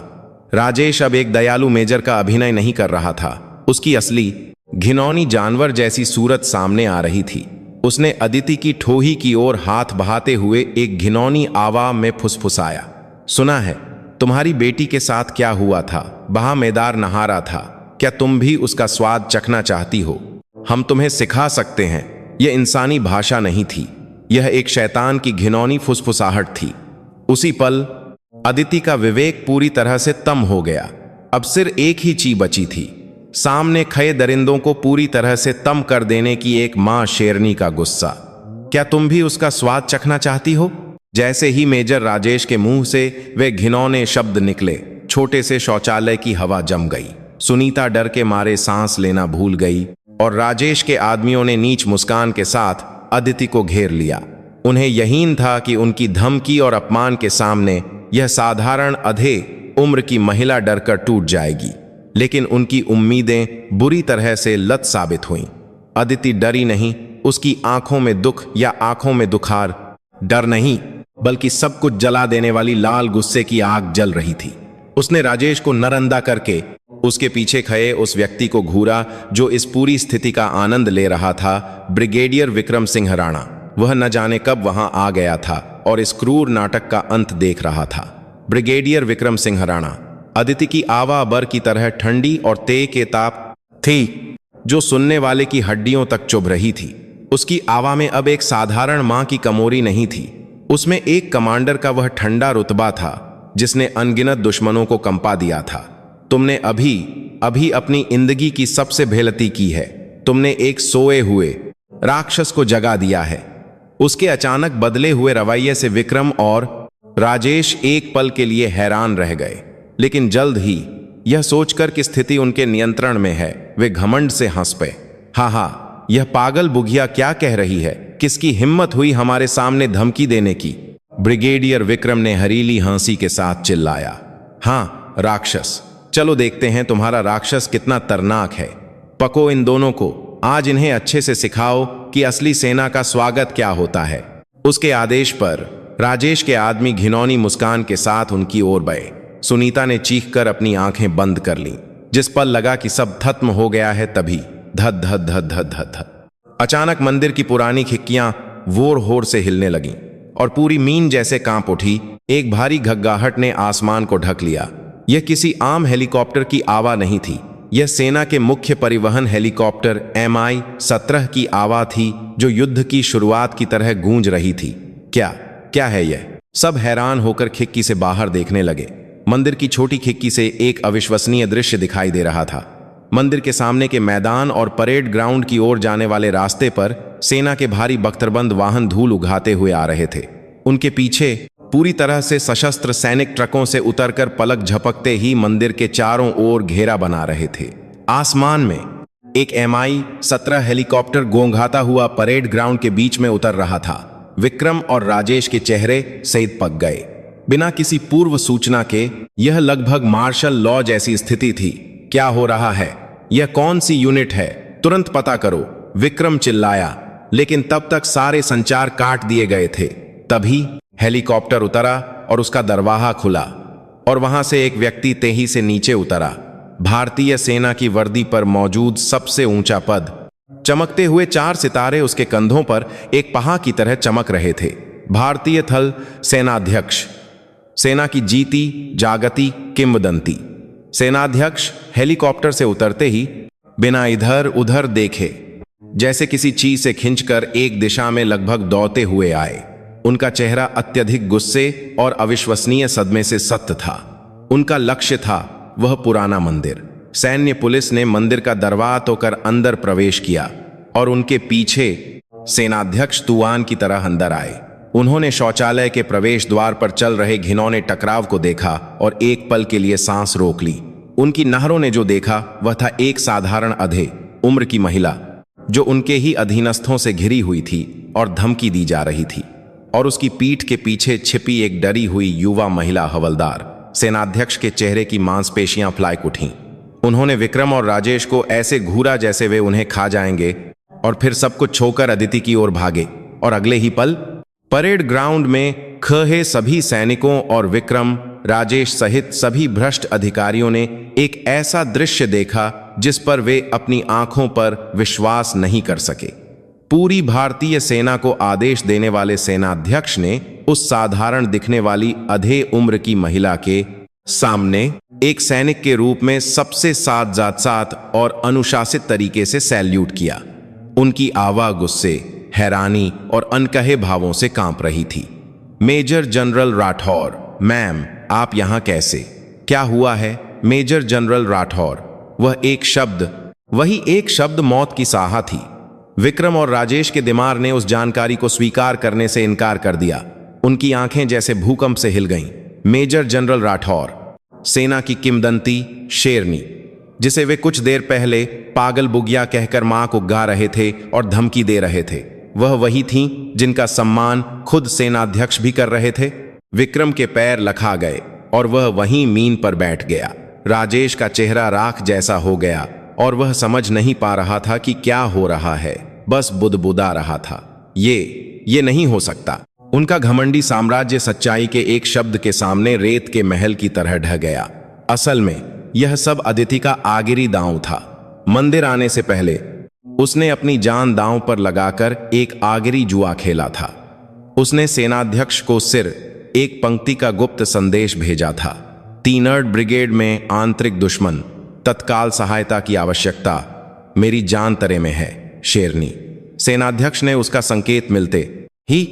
राजेश अब एक दयालु मेजर का अभिनय नहीं कर रहा था। उसकी असली घिनौनी जानवर जैसी सूरत सामने आ रही थी। उसने अदिति की ठोही की ओर हाथ बहाते हुए एक घिनौनी आवाज में फुसफुसाया। सुना है तुम्हारी बेटी के साथ क्या हुआ था? बहामेदार नहा रहा था। क्या तुम भी उसका स्वाद चखना चाहती हो? हम तुम्हें सिखा सकते हैं। यह इंसानी भाषा नहीं थी, यह एक शैतान की घिनौनी फुसफुसाहट थी। उसी पल अदिति का विवेक पूरी तरह से तम हो गया। अब सिर्फ एक ही चीज बची थी, सामने खड़े दरिंदों को पूरी तरह से तम कर देने की एक मां शेरनी का गुस्सा। क्या तुम भी उसका स्वाद चखना चाहती हो? जैसे ही मेजर राजेश के मुंह से वे घिनौने शब्द निकले, छोटे से शौचालय की हवा जम गई। सुनीता डर के मारे सांस लेना भूल गई और राजेश के आदमियों ने नीच मुस्कान के साथ अदिति को घेर लिया। उन्हें यकीन था कि उनकी धमकी और अपमान के सामने यह साधारण अधे उम्र की महिला डरकर टूट जाएगी, लेकिन उनकी उम्मीदें बुरी तरह से लत साबित हुईं। अदिति डरी नहीं, उसकी आंखों में दुख या आंखों में दुखार, डर नहीं बल्कि सब कुछ जला देने वाली लाल गुस्से की आग जल रही थी। उसने राजेश को नरंदा करके उसके पीछे खड़े उस व्यक्ति को घूरा जो इस पूरी स्थिति का आनंद ले रहा था, ब्रिगेडियर विक्रम सिंह राणा। वह न जाने कब वहां आ गया था और इस क्रूर नाटक का अंत देख रहा था। ब्रिगेडियर विक्रम सिंह राणा। अदिति की आवा बर की तरह ठंडी और तेज के ताप थी जो सुनने वाले की हड्डियों तक चुभ रही थी। उसकी आवा में अब एक साधारण मां की कमोरी नहीं थी, उसमें एक कमांडर का वह ठंडा रुतबा था जिसने अनगिनत दुश्मनों को कंपा दिया था। तुमने अभी अपनी जिंदगी की सबसे भेलती की है। तुमने एक सोए हुए राक्षस को जगा दिया है। उसके अचानक बदले हुए रवैये से विक्रम और राजेश एक पल के लिए हैरान रह गए, लेकिन जल्द ही यह सोचकर कि स्थिति उनके नियंत्रण में है, वे घमंड से हंस पे। हा, यह पागल बुघिया क्या कह रही है? किसकी हिम्मत हुई हमारे सामने धमकी देने की? ब्रिगेडियर विक्रम ने हरीली हंसी के साथ चिल्लाया। हाँ, राक्षस। चलो देखते हैं तुम्हारा राक्षस कितना तरनाक है। पको इन दोनों को, आज इन्हें अच्छे से सिखाओ कि असली सेना का स्वागत क्या होता है। उसके आदेश पर राजेश के आदमी घिनौनी मुस्कान के साथ उनकी ओर बढ़े। सुनीता ने चीखकर अपनी आंखें बंद कर लीं। जिस पल लगा कि सब खत्म हो गया है, तभी धद धद धद धद धद अचानक मंदिर की पुरानी खिड़कियां वोर होर से हिलने लगीं और पूरी मीन जैसे कांप उठी। एक भारी घग्गाहट ने आसमान को ढक लिया। यह किसी आम हेलीकॉप्टर की आवाज नहीं थी, यह सेना के मुख्य परिवहन हेलीकॉप्टर Mi-17 की आवाज थी जो युद्ध की शुरुआत की तरह गूंज रही थी। क्या है यह? सब हैरान होकर खिड़की से बाहर देखने लगे। मंदिर की छोटी खिड़की से एक अविश्वसनीय दृश्य दिखाई दे रहा था। मंदिर के सामने के मैदान और परेड ग्राउंड की ओर जाने वाले रास्ते पर सेना के भारी बख्तरबंद वाहन धूल उगाते हुए आ रहे थे। उनके पीछे पूरी तरह से सशस्त्र सैनिक ट्रकों से उतरकर पलक झपकते ही मंदिर के चारों ओर घेरा बना रहे थे। आसमान में एक Mi-17 हेलीकॉप्टर गोंघाता हुआ परेड ग्राउंड के बीच में उतर रहा था। विक्रम और राजेश के चेहरे सईद पक गए। बिना किसी पूर्व सूचना के यह लगभग मार्शल लॉ जैसी स्थिति थी। क्या हो रहा है? यह कौन सी यूनिट है? तुरंत पता करो, विक्रम चिल्लाया। लेकिन तब तक सारे संचार काट दिए गए थे। तभी हेलीकॉप्टर उतरा और उसका दरवाजा खुला और वहां से एक व्यक्ति तेजी से नीचे उतरा। भारतीय सेना की वर्दी पर मौजूद सबसे ऊंचा पद, चमकते हुए 4 सितारे उसके कंधों पर एक पहाड़ की तरह चमक रहे थे। भारतीय थल सेनाध्यक्ष, सेना की जीती जागती किंवदंती। सेनाध्यक्ष हेलीकॉप्टर से उतरते ही बिना इधर उधर देखे जैसे किसी चीज से खींचकर एक दिशा में लगभग दौड़ते हुए आए। उनका चेहरा अत्यधिक गुस्से और अविश्वसनीय सदमे से सख्त था। उनका लक्ष्य था वह पुराना मंदिर। सैन्य पुलिस ने मंदिर का दरवाजा तोड़कर अंदर प्रवेश किया और उनके पीछे सेनाध्यक्ष तूफान की तरह अंदर आए। उन्होंने शौचालय के प्रवेश द्वार पर चल रहे घिनौने टकराव को देखा और एक पल के लिए सांस रोक ली। उनकी नहरों ने जो देखा वह था एक साधारण अधे उम्र की महिला जो उनके ही अधीनस्थों से घिरी हुई थी और धमकी दी जा रही थी, और उसकी पीठ के पीछे छिपी एक डरी हुई युवा महिला हवलदार। सेनाध्यक्ष के चेहरे की मांसपेशियां फ्लाइक उठीं। उन्होंने विक्रम और राजेश को ऐसे घूरा जैसे वे उन्हें खा जाएंगे, और फिर सब कुछ छोड़कर अदिति की ओर भागे। और अगले ही पल परेड ग्राउंड में खड़े सभी सैनिकों और विक्रम, राजेश सहित सभी भ्रष्ट अधिकारियों ने एक ऐसा दृश्य देखा जिस पर वे अपनी आंखों पर विश्वास नहीं कर सके। पूरी भारतीय सेना को आदेश देने वाले सेनाध्यक्ष ने उस साधारण दिखने वाली अधे उम्र की महिला के सामने एक सैनिक के रूप में सबसे साथ और अनुशासित तरीके से सैल्यूट किया। उनकी आवाज गुस्से, हैरानी और अनकहे भावों से कांप रही थी। मेजर जनरल राठौर, मैम आप यहां कैसे? क्या हुआ है? Major general Rathore. वही एक शब्द मौत की साहा थी। विक्रम और राजेश के दिमाग ने उस जानकारी को स्वीकार करने से इनकार कर दिया। उनकी आंखें जैसे भूकंप से हिल गईं। मेजर जनरल राठौर, सेना की किंवदंती शेरनी, जिसे वे कुछ देर पहले पागल बुगिया कहकर मां को गा रहे थे और धमकी दे रहे थे, वह वही थीं जिनका सम्मान खुद सेनाध्यक्ष भी कर रहे थे। विक्रम के पैर लखा गए और वह वहीं मीन पर बैठ गया। राजेश का चेहरा राख जैसा हो गया और वह समझ नहीं पा रहा था कि क्या हो रहा है, बस बुदबुदा रहा था। ये नहीं हो सकता। उनका घमंडी साम्राज्य सच्चाई के एक शब्द के सामने रेत के महल की तरह ढह गया। असल में यह सब अदिति का आखिरी दांव था। मंदिर आने से पहले उसने अपनी जान दांव पर लगाकर एक आखिरी जुआ खेला था। उसने सेनाध्यक्ष को सिर्फ एक पंक्ति का गुप्त संदेश भेजा था, 3rd ब्रिगेड में आंतरिक दुश्मन, तत्काल सहायता की आवश्यकता, मेरी जान तरे में है शेरनी। सेनाध्यक्ष ने उसका संकेत मिलते ही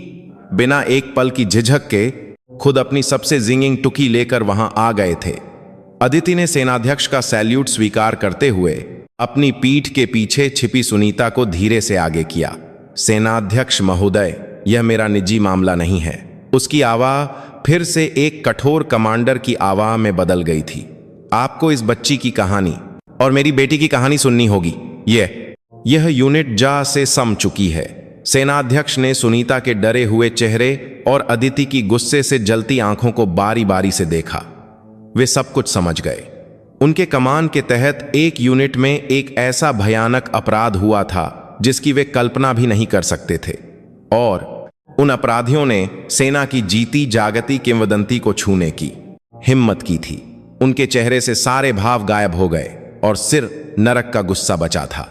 बिना एक पल की झिझक के खुद अपनी सबसे जिंगिंग टुकी लेकर वहां आ गए थे। अदिति ने सेनाध्यक्ष का सैल्यूट स्वीकार करते हुए अपनी पीठ के पीछे छिपी सुनीता को धीरे से आगे किया। सेनाध्यक्ष महोदय, यह मेरा निजी मामला नहीं है। उसकी आवाज फिर से एक कठोर कमांडर की आवाज में बदल गई थी। आपको इस बच्ची की कहानी और मेरी बेटी की कहानी सुननी होगी। यह यूनिट जा से सम चुकी है। सेनाध्यक्ष ने सुनीता के डरे हुए चेहरे और अदिति की गुस्से से जलती आंखों को बारी बारी से देखा। वे सब कुछ समझ गए। उनके कमान के तहत एक यूनिट में एक ऐसा भयानक अपराध हुआ था जिसकी वे कल्पना भी नहीं कर सकते थे, और उन अपराधियों ने सेना की जीती जागती किंवदंती को छूने की हिम्मत की थी। उनके चेहरे से सारे भाव गायब हो गए और सिर्फ नरक का गुस्सा बचा था।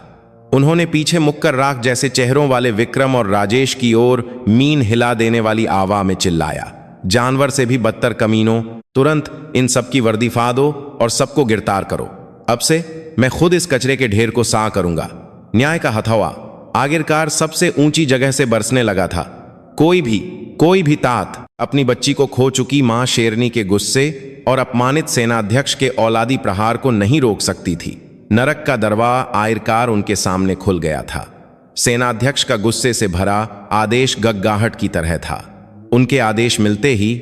उन्होंने पीछे मुक्कर राख जैसे चेहरों वाले विक्रम और राजेश की ओर मीन हिला देने वाली आवाज में चिल्लाया, जानवर से भी बदतर कमीनों, तुरंत इन सब की वर्दी फाड़ दो और सबको गिरफ्तार करो। अब से मैं खुद इस कचरे के ढेर को सा करूंगा। न्याय का हथौड़ा आखिरकार सबसे ऊंची जगह से बरसने लगा था। कोई भी तात अपनी बच्ची को खो चुकी मां शेरनी के गुस्से और अपमानित सेनाध्यक्ष के औलादी प्रहार को नहीं रोक सकती थी। नरक का दरवाजा आखिरकार उनके सामने खुल गया था। सेनाध्यक्ष का गुस्से से भरा आदेश गगगाहट की तरह था। उनके आदेश मिलते ही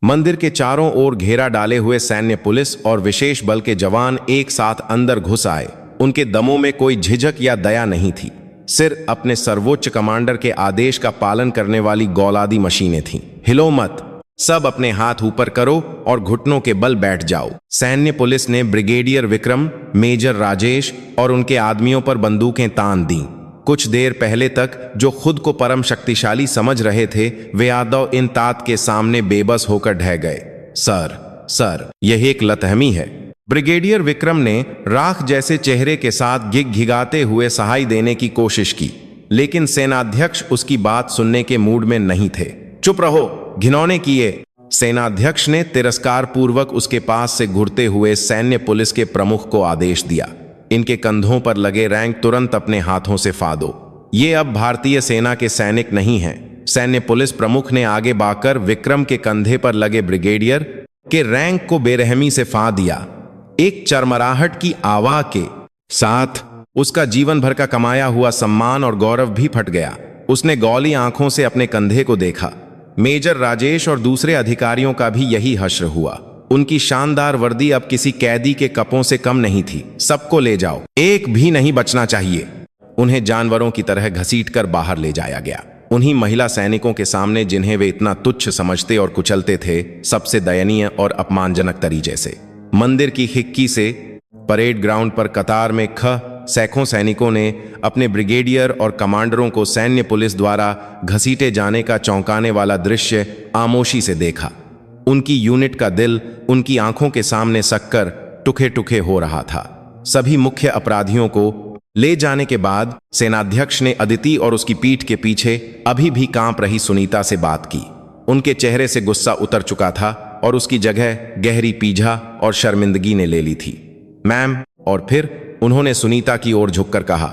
मंदिर के चारों ओर घेरा डाले हुए सैन्य पुलिस और विशेष बल के जवान एक साथ अंदर घुस आए। उनके दमों में कोई झिझक या दया नहीं थी, सिर्फ अपने सर्वोच्च कमांडर के आदेश का पालन करने वाली गौलादी मशीनें थीं। हिलो मत, सब अपने हाथ ऊपर करो और घुटनों के बल बैठ जाओ। सैन्य पुलिस ने ब्रिगेडियर विक्रम, मेजर राजेश और उनके आदमियों पर बंदूकें तान दी। कुछ देर पहले तक जो खुद को परम शक्तिशाली समझ रहे थे, वे आदौ इन तात के सामने बेबस होकर ढह गए। सर, यह एक लतहमी है। ब्रिगेडियर विक्रम ने राख जैसे चेहरे के साथ घिघाते हुए सहाय देने की कोशिश की, लेकिन सेनाध्यक्ष उसकी बात सुनने के मूड में नहीं थे। चुप रहो, घिनौने किए। सेनाध्यक्ष ने तिरस्कार पूर्वक उसके पास से घुरते हुए सैन्य पुलिस के प्रमुख को आदेश दिया, इनके कंधों पर लगे रैंक तुरंत अपने हाथों से फाड़ो। ये अब भारतीय सेना के सैनिक नहीं हैं। सैन्य पुलिस प्रमुख ने आगे बढ़कर विक्रम के कंधे पर लगे ब्रिगेडियर के रैंक को बेरहमी से फाड़ दिया। एक चरमराहट की आवाज के साथ उसका जीवन भर का कमाया हुआ सम्मान और गौरव भी फट गया। उसने गौली आंखों से अपने कंधे को देखा। मेजर राजेश और दूसरे अधिकारियों का भी यही हश्र हुआ। उनकी शानदार वर्दी अब किसी कैदी के कपों से कम नहीं थी। सबको ले जाओ, एक भी नहीं बचना चाहिए। उन्हें जानवरों की तरह घसीटकर बाहर ले जाया गया। उन्हीं महिला सैनिकों के सामने जिन्हें वे इतना तुच्छ समझते और कुचलते थे, सबसे दयनीय और अपमानजनक तरीके से। मंदिर की खिड़की से परेड ग्राउंड पर कतार में सैकड़ों सैनिकों ने अपने ब्रिगेडियर और कमांडरों को सैन्य पुलिस द्वारा घसीटे जाने का चौंकाने वाला दृश्य आमोशी से देखा। उनकी यूनिट का दिल उनकी आंखों के सामने सककर टुखे टुखे हो रहा था। सभी मुख्य अपराधियों को ले जाने के बाद सेनाध्यक्ष ने अदिति और उसकी पीठ के पीछे अभी भी कांप रही सुनीता से बात की। उनके चेहरे से गुस्सा उतर चुका था और उसकी जगह गहरी पीझा और शर्मिंदगी ने ले ली थी। मैम, और फिर उन्होंने सुनीता की ओर झुककर कहा,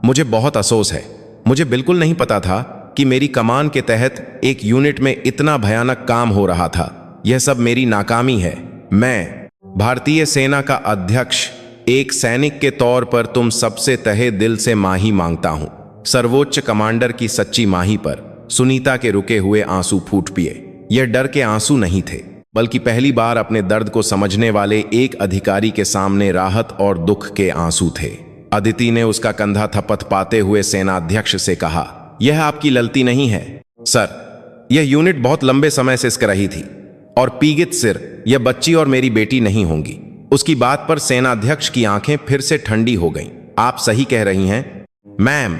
मुझे बहुत अफसोस है। मुझे बिल्कुल नहीं पता था कि मेरी कमान के तहत एक यूनिट में इतना भयानक काम हो रहा था। यह सब मेरी नाकामी है। मैं भारतीय सेना का अध्यक्ष, एक सैनिक के तौर पर तुम सबसे तहे दिल से माही मांगता हूं। सर्वोच्च कमांडर की सच्ची माही पर सुनीता के रुके हुए आंसू फूट पिए। यह डर के आंसू नहीं थे, बल्कि पहली बार अपने दर्द को समझने वाले एक अधिकारी के सामने राहत और दुख के आंसू थे। अदिति ने उसका कंधा थपथ पाते हुए सेनाध्यक्ष से कहा, यह आपकी गलती नहीं है सर। यह यूनिट बहुत लंबे समय से सिक रही थी और पीड़ित सिर यह बच्ची और मेरी बेटी नहीं होंगी। उसकी बात पर सेनाध्यक्ष की आंखें फिर से ठंडी हो गईं। आप सही कह रही हैं मैम,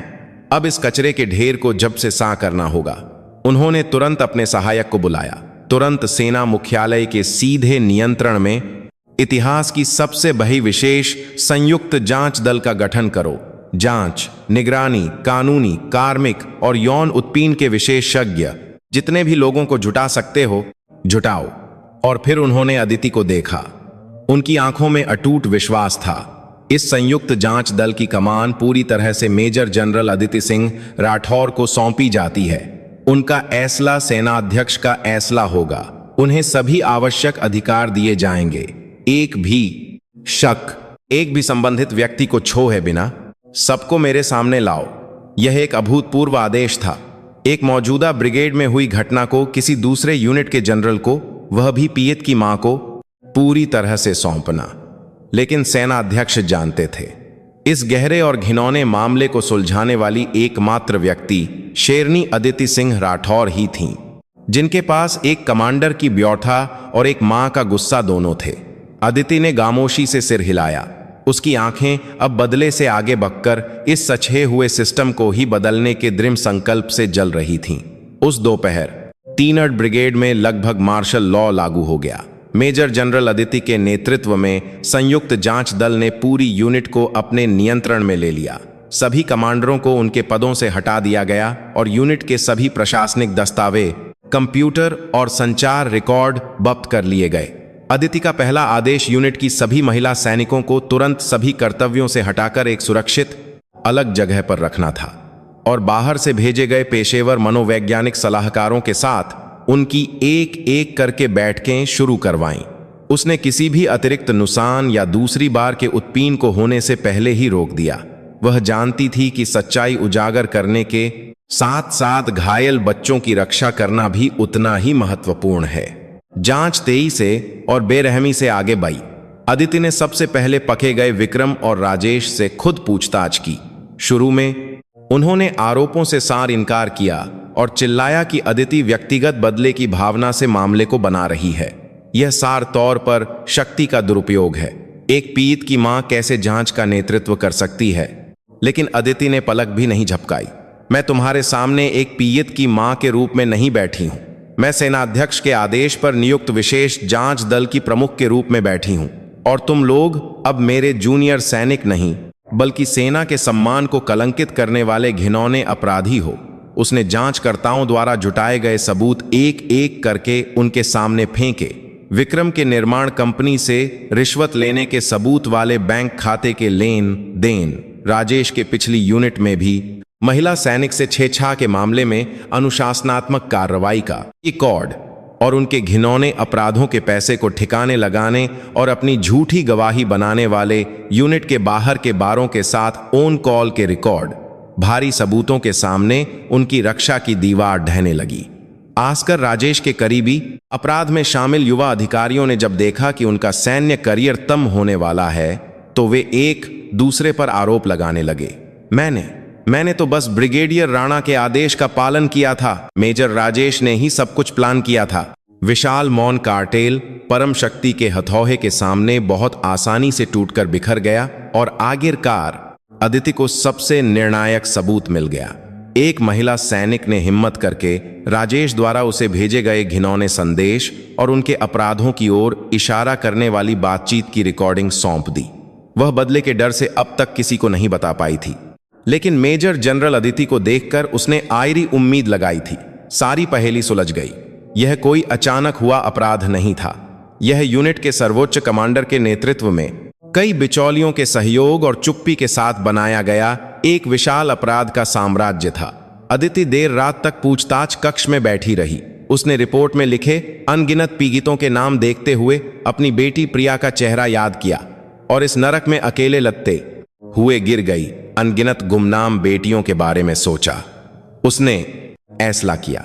अब इस कचरे के ढेर को जब से सा करना होगा। उन्होंने तुरंत अपने सहायक को बुलाया। तुरंत सेना मुख्यालय के सीधे नियंत्रण में इतिहास की सबसे बड़ी विशेष संयुक्त जांच दल का गठन करो। जांच, निगरानी, कानूनी, कार्मिक और यौन उत्पीड़न के विशेषज्ञ जितने भी लोगों को जुटा सकते हो जुटाओ। और फिर उन्होंने अदिति को देखा। उनकी आंखों में अटूट विश्वास था। इस संयुक्त जांच दल की कमान पूरी तरह से मेजर जनरल अदिति सिंह राठौर को सौंपी जाती है। उनका ऐसला सेनाध्यक्ष का ऐसला होगा। उन्हें सभी आवश्यक अधिकार दिए जाएंगे। एक भी संबंधित व्यक्ति को छोड़े बिना सबको मेरे सामने लाओ। यह एक अभूतपूर्व आदेश था। एक मौजूदा ब्रिगेड में हुई घटना को किसी दूसरे यूनिट के जनरल को, वह भी पीड़ित की मां को, पूरी तरह से सौंपना। लेकिन सेनाध्यक्ष जानते थे इस गहरे और घिनौने मामले को सुलझाने वाली एकमात्र व्यक्ति शेरनी अदिति सिंह राठौर ही थीं, जिनके पास एक कमांडर की व्यथा और एक मां का गुस्सा दोनों थे। अदिति ने खामोशी से सिर हिलाया। उसकी आंखें अब बदले से आगे बढ़कर इस सचे हुए सिस्टम को ही बदलने के दृढ़ संकल्प से जल रही थीं। उस दोपहर 3 ब्रिगेड में लगभग मार्शल लॉ लागू हो गया। मेजर जनरल अदिति के नेतृत्व में संयुक्त जांच दल ने पूरी यूनिट को अपने नियंत्रण में ले लिया। सभी कमांडरों को उनके पदों से हटा दिया गया और यूनिट के सभी प्रशासनिक दस्तावेज, कंप्यूटर और संचार रिकॉर्ड जब्त कर लिए गए। अदिति का पहला आदेश यूनिट की सभी महिला सैनिकों को तुरंत सभी कर्तव्यों से हटाकर एक सुरक्षित अलग जगह पर रखना था और बाहर से भेजे गए पेशेवर मनोवैज्ञानिक सलाहकारों के साथ उनकी एक एक करके बैठकें शुरू करवाईं। उसने किसी भी अतिरिक्त नुकसान या दूसरी बार के उत्पीड़न को होने से पहले ही रोक दिया। वह जानती थी कि सच्चाई उजागर करने के साथ साथ घायल बच्चों की रक्षा करना भी उतना ही महत्वपूर्ण है। जांच तेजी से और बेरहमी से आगे बढ़ी। अदिति ने सबसे पहले पके गए विक्रम और राजेश से खुद पूछताछ की। शुरू में उन्होंने आरोपों से सार इनकार किया और चिल्लाया कि अदिति व्यक्तिगत बदले की भावना से मामले को बना रही है। यह सार तौर पर शक्ति का दुरुपयोग है। एक पीड़ित की मां कैसे जांच का नेतृत्व कर सकती है? लेकिन अदिति ने पलक भी नहीं झपकाई। मैं तुम्हारे सामने एक पीड़ित की मां के रूप में नहीं बैठी हूं। मैं सेनाध्यक्ष के आदेश पर नियुक्त विशेष जांच दल की प्रमुख के रूप में बैठी हूं और तुम लोग अब मेरे जूनियर सैनिक नहीं, बल्कि सेना के सम्मान को कलंकित करने वाले घिनौने अपराधी हो। उसने जांचकर्ताओं द्वारा जुटाए गए सबूत एक एक करके उनके सामने फेंके। विक्रम के निर्माण कंपनी से रिश्वत लेने के सबूत वाले बैंक खाते के लेन देन, राजेश के पिछली यूनिट में भी महिला सैनिक से छेड़छाड़ के मामले में अनुशासनात्मक कार्रवाई का रिकॉर्ड और उनके घिनौने अपराधों के पैसे को ठिकाने लगाने और अपनी झूठी गवाही बनाने वाले यूनिट के बाहर के बारों के साथ ऑन कॉल के रिकॉर्ड। भारी सबूतों के सामने उनकी रक्षा की दीवार ढहने लगी। आजकर राजेश के करीबी अपराध में शामिल युवा अधिकारियों ने जब देखा कि उनका सैन्य करियर तम होने वाला है तो वे एक दूसरे पर आरोप लगाने लगे। मैंने तो बस ब्रिगेडियर राणा के आदेश का पालन किया था। मेजर राजेश ने ही सब कुछ प्लान किया था। विशाल मौन कार्टेल परम शक्ति के हथौहे के सामने बहुत आसानी से टूटकर बिखर गया और आखिरकार अदिति को सबसे निर्णायक सबूत मिल गया। एक महिला सैनिक ने हिम्मत करके राजेश द्वारा उसे भेजे गए घिनौने संदेश और उनके अपराधों की ओर इशारा करने वाली बातचीत की रिकॉर्डिंग सौंप दी। वह बदले के डर से अब तक किसी को नहीं बता पाई थी, लेकिन मेजर जनरल अदिति को देखकर उसने आयरी उम्मीद लगाई थी। सारी पहेली सुलझ गई। यह कोई अचानक हुआ अपराध नहीं था। यह यूनिट के सर्वोच्च कमांडर के नेतृत्व में कई बिचौलियों के सहयोग और चुप्पी के साथ बनाया गया एक विशाल अपराध का साम्राज्य था। अदिति देर रात तक पूछताछ कक्ष में बैठी रही। उसने रिपोर्ट में लिखे अनगिनत पीड़ितों के नाम देखते हुए अपनी बेटी प्रिया का चेहरा याद किया और इस नरक में अकेले लत्ते हुए गिर गई अनगिनत गुमनाम बेटियों के बारे में सोचा। उसने ऐसला किया,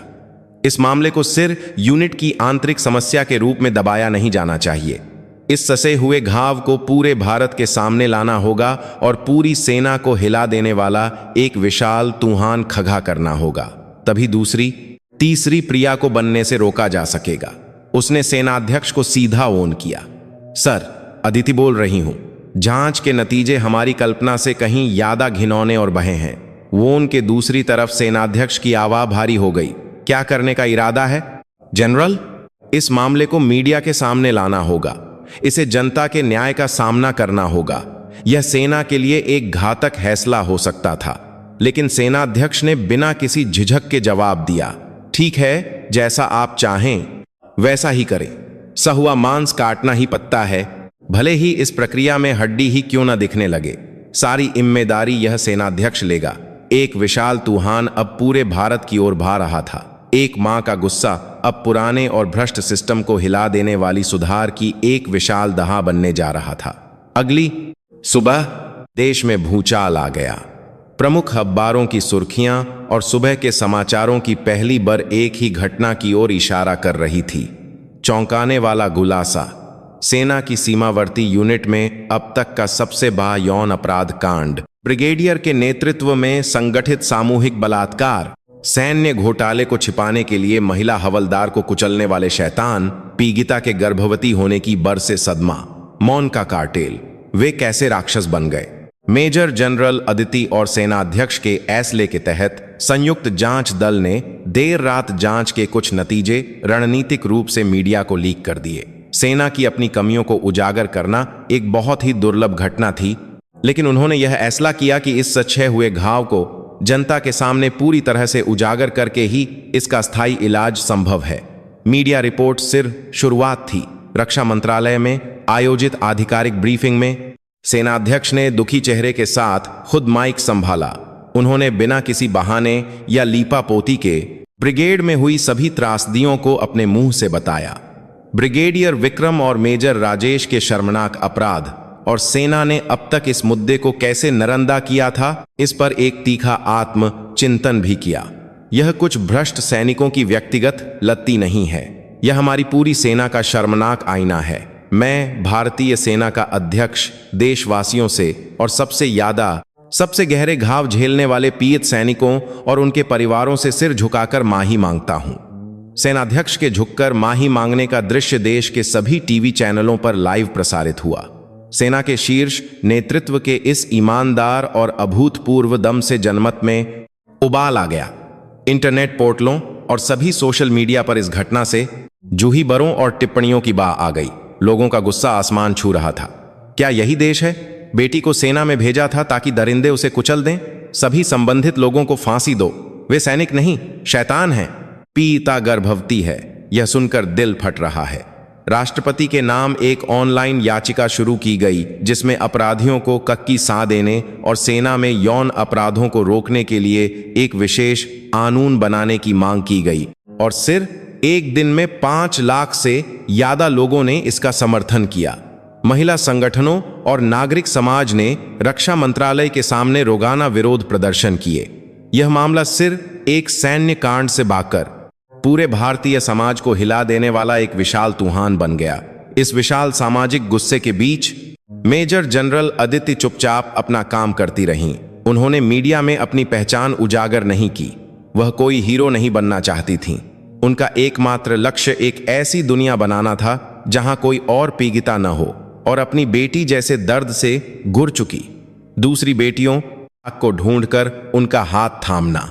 इस मामले को सिर्फ यूनिट की आंतरिक समस्या के रूप में दबाया नहीं जाना चाहिए। इस ससे हुए घाव को पूरे भारत के सामने लाना होगा और पूरी सेना को हिला देने वाला एक विशाल तूफान खड़ा करना होगा। तभी दूसरी तीसरी प्रिया को बनने से रोका जा सकेगा। उसने सेनाध्यक्ष को सीधा ओन किया। सर, अदिति बोल रही हूं। जांच के नतीजे हमारी कल्पना से कहीं ज्यादा घिनौने और बहे हैं। वोन के दूसरी तरफ सेनाध्यक्ष की आवाज भारी हो गई। क्या करने का इरादा है जनरल? इस मामले को मीडिया के सामने लाना होगा। इसे जनता के न्याय का सामना करना होगा। यह सेना के लिए एक घातक फैसला हो सकता था, लेकिन सेनाध्यक्ष ने बिना किसी झिझक के जवाब दिया, ठीक है, जैसा आप चाहें वैसा ही करें। सहुआ मांस काटना ही पत्ता है, भले ही इस प्रक्रिया में हड्डी ही क्यों न दिखने लगे। सारी जिम्मेदारी यह सेनाध्यक्ष लेगा। एक विशाल तूफान अब पूरे भारत की ओर भा रहा था। एक मां का गुस्सा अब पुराने और भ्रष्ट सिस्टम को हिला देने वाली सुधार की एक विशाल दहा बनने जा रहा था। अगली सुबह देश में भूचाल आ गया। प्रमुख अखबारों की सुर्खियां और सुबह के समाचारों की पहली बार एक ही घटना की ओर इशारा कर रही थी। चौंकाने वाला खुलासा, सेना की सीमावर्ती यूनिट में अब तक का सबसे बड़ा यौन अपराध कांड, ब्रिगेडियर के नेतृत्व में संगठित सामूहिक बलात्कार, सैन्य घोटाले को छिपाने के लिए महिला हवलदार को कुचलने वाले शैतान, पीड़िता के गर्भवती होने की बर से सदमा, मौन का कार्टेल, वे कैसे राक्षस बन गए। मेजर जनरल अदिति और सेनाध्यक्ष के फैसले के तहत संयुक्त जांच दल ने देर रात जांच के कुछ नतीजे रणनीतिक रूप से मीडिया को लीक कर दिए। सेना की अपनी कमियों को उजागर करना एक बहुत ही दुर्लभ घटना थी, लेकिन उन्होंने यह फैसला किया कि इस सचे हुए घाव को जनता के सामने पूरी तरह से उजागर करके ही इसका स्थायी इलाज संभव है। मीडिया रिपोर्ट सिर्फ शुरुआत थी। रक्षा मंत्रालय में आयोजित आधिकारिक ब्रीफिंग में सेनाध्यक्ष ने दुखी चेहरे के साथ खुद माइक संभाला। उन्होंने बिना किसी बहाने या लीपापोती के ब्रिगेड में हुई सभी त्रासदियों को अपने मुंह से बताया। ब्रिगेडियर विक्रम और मेजर राजेश के शर्मनाक अपराध और सेना ने अब तक इस मुद्दे को कैसे नरंदा किया था, इस पर एक तीखा आत्म चिंतन भी किया। यह कुछ भ्रष्ट सैनिकों की व्यक्तिगत लत्ती नहीं है, यह हमारी पूरी सेना का शर्मनाक आईना है। मैं भारतीय सेना का अध्यक्ष देशवासियों से और सबसे गहरे घाव झेलने वाले पीड़ित सैनिकों और उनके परिवारों से सिर झुकाकर माही मांगता हूं। सेनाध्यक्ष के झुककर माही मांगने का दृश्य देश के सभी टीवी चैनलों पर लाइव प्रसारित हुआ। सेना के शीर्ष नेतृत्व के इस ईमानदार और अभूतपूर्व दम से जनमत में उबाल आ गया। इंटरनेट पोर्टलों और सभी सोशल मीडिया पर इस घटना से जूही बरों और टिप्पणियों की बाढ़ आ गई। लोगों का गुस्सा आसमान छू रहा था। क्या यही देश है? बेटी को सेना में भेजा था ताकि दरिंदे उसे कुचल दें। सभी संबंधित लोगों को फांसी दो। वे सैनिक नहीं, शैतान हैं। पीता गर्भवती है, यह सुनकर दिल फट रहा है। राष्ट्रपति के नाम एक ऑनलाइन याचिका शुरू की गई जिसमें अपराधियों को कक्की सा देने और सेना में यौन अपराधों को रोकने के लिए एक विशेष कानून बनाने की मांग की गई, और सिर्फ एक दिन में 5 लाख से ज्यादा लोगों ने इसका समर्थन किया। महिला संगठनों और नागरिक समाज ने रक्षा मंत्रालय के सामने रोजाना विरोध प्रदर्शन किए। यह मामला सिर्फ एक सैन्य कांड से भागकर पूरे भारतीय समाज को हिला देने वाला एक विशाल तूफान बन गया। इस विशाल सामाजिक गुस्से के बीच मेजर जनरल अदिति चुपचाप अपना काम करती रहीं। उन्होंने मीडिया में अपनी पहचान उजागर नहीं की। वह कोई हीरो नहीं बनना चाहती थीं। उनका एकमात्र लक्ष्य एक ऐसी दुनिया बनाना था जहां कोई और पीड़िता न हो, और अपनी बेटी जैसे दर्द से घुर चुकी दूसरी बेटियों को ढूंढकर उनका हाथ थामना।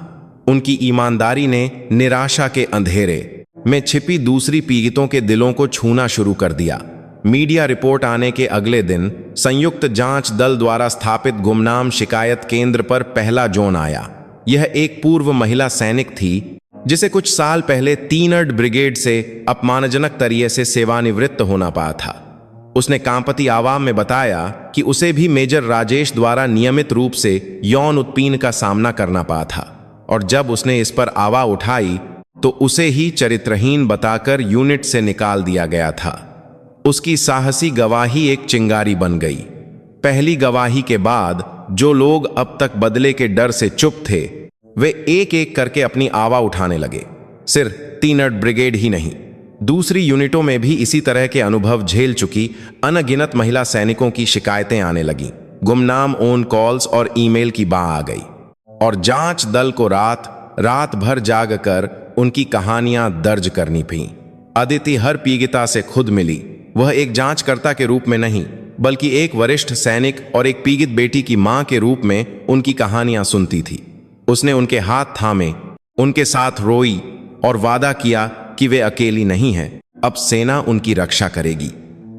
उनकी ईमानदारी ने निराशा के अंधेरे में छिपी दूसरी पीड़ितों के दिलों को छूना शुरू कर दिया। मीडिया रिपोर्ट आने के अगले दिन संयुक्त जांच दल द्वारा स्थापित गुमनाम शिकायत केंद्र पर पहला जोन आया। यह एक पूर्व महिला सैनिक थी जिसे कुछ साल पहले 3rd ब्रिगेड से अपमानजनक तरीके से सेवानिवृत्त होना पाया था। उसने कांपती आवाज में बताया कि उसे भी मेजर राजेश द्वारा नियमित रूप से यौन उत्पीड़न का सामना करना पाया था, और जब उसने इस पर आवाज उठाई तो उसे ही चरित्रहीन बताकर यूनिट से निकाल दिया गया था। उसकी साहसी गवाही एक चिंगारी बन गई। पहली गवाही के बाद जो लोग अब तक बदले के डर से चुप थे, वे एक एक करके अपनी आवाज उठाने लगे। सिर्फ 3rd ब्रिगेड ही नहीं, दूसरी यूनिटों में भी इसी तरह के अनुभव झेल चुकी अनगिनत महिला सैनिकों की शिकायतें आने लगीं। गुमनाम ओन कॉल्स और ईमेल की बाढ़ आ गई, और जांच दल को रात भर जाग कर उनकी कहानियां दर्ज करनी पड़ी। अदिति हर पीड़िता से खुद मिली। वह एक जांचकर्ता के रूप में नहीं, बल्कि एक वरिष्ठ सैनिक और एक पीड़ित बेटी की मां के रूप में उनकी कहानियां सुनती थी। उसने उनके हाथ थामे, उनके साथ रोई और वादा किया कि वे अकेली नहीं हैं, अब सेना उनकी रक्षा करेगी।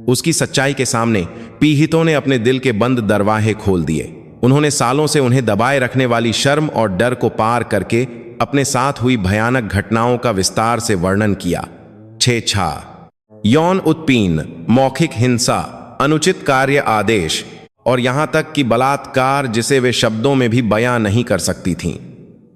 उसकी सच्चाई के सामने पीड़ितों ने अपने दिल के बंद दरवाजे खोल दिए। उन्होंने सालों से उन्हें दबाए रखने वाली शर्म और डर को पार करके अपने साथ हुई भयानक घटनाओं का विस्तार से वर्णन किया। छेड़छाड़, यौन उत्पीड़न, मौखिक हिंसा, अनुचित कार्य आदेश, और यहां तक कि बलात्कार जिसे वे शब्दों में भी बयां नहीं कर सकती थीं।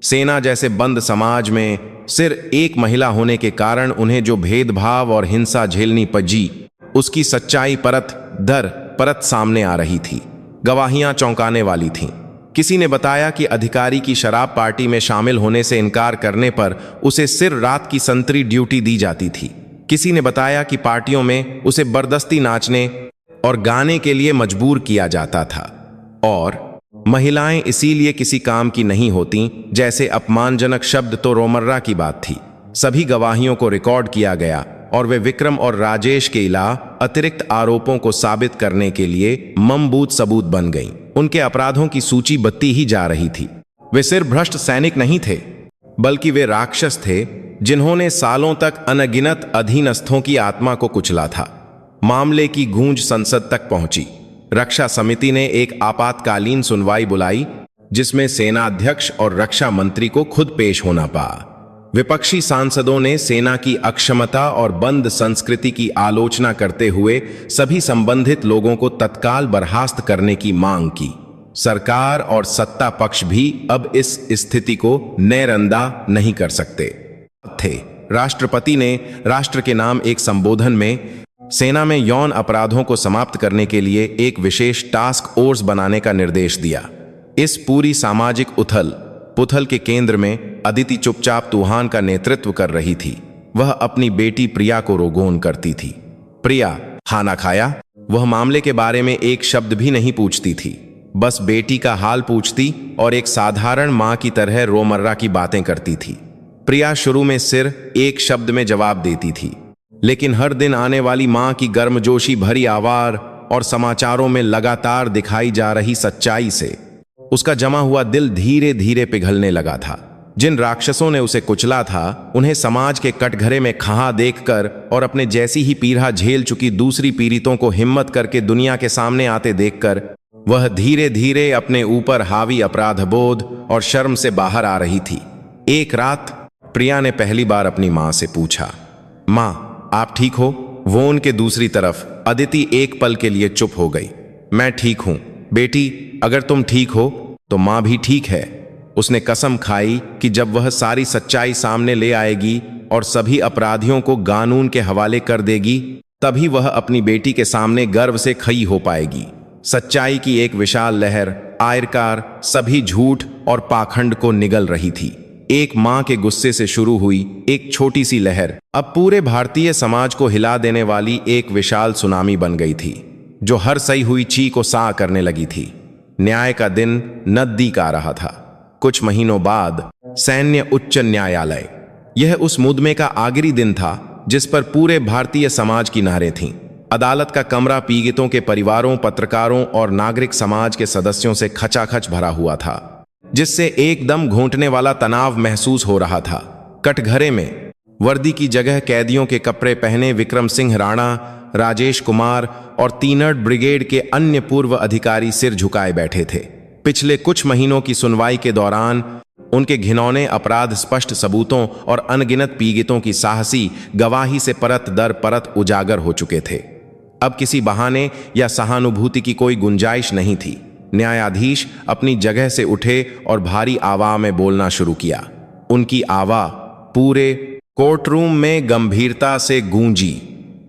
सेना जैसे बंद समाज में सिर्फ एक महिला होने के कारण उन्हें जो भेदभाव और हिंसा झेलनी पड़ी, उसकी सच्चाई परत दर परत सामने आ रही थी। गवाहियां चौंकाने वाली थीं। किसी ने बताया कि अधिकारी की शराब पार्टी में शामिल होने से इनकार करने पर उसे सिर्फ रात की संतरी ड्यूटी दी जाती थी। किसी ने बताया कि पार्टियों में उसे बर्दस्ती नाचने और गाने के लिए मजबूर किया जाता था, और महिलाएं इसीलिए किसी काम की नहीं होती जैसे अपमानजनक शब्द तो रोमर्रा की बात थी। सभी गवाहियों को रिकॉर्ड किया गया, और वे विक्रम और राजेश के अलावा अतिरिक्त आरोपों को साबित करने के लिए मजबूत सबूत बन गईं। उनके अपराधों की सूची बढ़ती ही जा रही थी। वे सिर्फ भ्रष्ट सैनिक नहीं थे, बल्कि वे राक्षस थे जिन्होंने सालों तक अनगिनत अधीनस्थों की आत्मा को कुचला था। मामले की गूंज संसद तक पहुंची। रक्षा समिति ने एक आपातकालीन सुनवाई बुलाई जिसमें सेनाध्यक्ष और रक्षा मंत्री को खुद पेश होना पड़ा। विपक्षी सांसदों ने सेना की अक्षमता और बंद संस्कृति की आलोचना करते हुए सभी संबंधित लोगों को तत्काल बर्खास्त करने की मांग की। सरकार और सत्ता पक्ष भी अब इस स्थिति को नैरंदा नहीं कर सकते थे। राष्ट्रपति ने राष्ट्र के नाम एक संबोधन में सेना में यौन अपराधों को समाप्त करने के लिए एक विशेष टास्क फोर्स बनाने का निर्देश दिया। इस पूरी सामाजिक उथल पुथल के केंद्र में अदिति चुपचाप तूफान का नेतृत्व कर रही थी। वह अपनी बेटी प्रिया को रोगोन करती थी। प्रिया, खाना खाया? वह मामले के बारे में एक शब्द भी नहीं पूछती थी, बस बेटी का हाल पूछती और एक साधारण माँ की तरह रोमर्रा की बातें करती थी। प्रिया शुरू में सिर्फ एक शब्द में जवाब देती थी, लेकिन हर दिन आने वाली माँ की गर्मजोशी भरी आवाज़ और समाचारों में लगातार दिखाई जा रही सच्चाई से उसका जमा हुआ दिल धीरे धीरे पिघलने लगा था। जिन राक्षसों ने उसे कुचला था, उन्हें समाज के कटघरे में खहा देखकर और अपने जैसी ही पीड़ा झेल चुकी दूसरी पीड़ितों को हिम्मत करके दुनिया के सामने आते देखकर वह धीरे धीरे अपने ऊपर हावी अपराध बोध और शर्म से बाहर आ रही थी। एक रात प्रिया ने पहली बार अपनी माँ से पूछा, माँ आप ठीक हो? वो उनके दूसरी तरफ अदिति एक पल के लिए चुप हो गई। मैं ठीक हूं बेटी, अगर तुम ठीक हो तो माँ भी ठीक है। उसने कसम खाई कि जब वह सारी सच्चाई सामने ले आएगी और सभी अपराधियों को कानून के हवाले कर देगी, तभी वह अपनी बेटी के सामने गर्व से खड़ी हो पाएगी। सच्चाई की एक विशाल लहर आयरकार सभी झूठ और पाखंड को निगल रही थी। एक मां के गुस्से से शुरू हुई एक छोटी सी लहर अब पूरे भारतीय समाज को हिला देने वाली एक विशाल सुनामी बन गई थी, जो हर सही हुई चीज को सा करने लगी थी। न्याय का दिन नजदीक आ रहा था। कुछ महीनों बाद सैन्य उच्च न्यायालय, यह उस मुकदमे का आखिरी दिन था जिस पर पूरे भारतीय समाज की नहरें थीं। अदालत का कमरा पीड़ितों के परिवारों, पत्रकारों और नागरिक समाज के सदस्यों से खचाखच भरा हुआ था, जिससे एकदम घोंटने वाला तनाव महसूस हो रहा था। कटघरे में वर्दी की जगह कैदियों के कपड़े पहने विक्रम सिंह राणा, राजेश कुमार और तीनड़ ब्रिगेड के अन्य पूर्व अधिकारी सिर झुकाए बैठे थे। पिछले कुछ महीनों की सुनवाई के दौरान उनके घिनौने अपराध, स्पष्ट सबूतों और अनगिनत पीड़ितों की साहसी गवाही से परत दर परत उजागर हो चुके थे। अब किसी बहाने या सहानुभूति की कोई गुंजाइश नहीं थी। न्यायाधीश अपनी जगह से उठे और भारी आवाज में बोलना शुरू किया। उनकी आवाज पूरे कोर्टरूम में गंभीरता से गूंजी।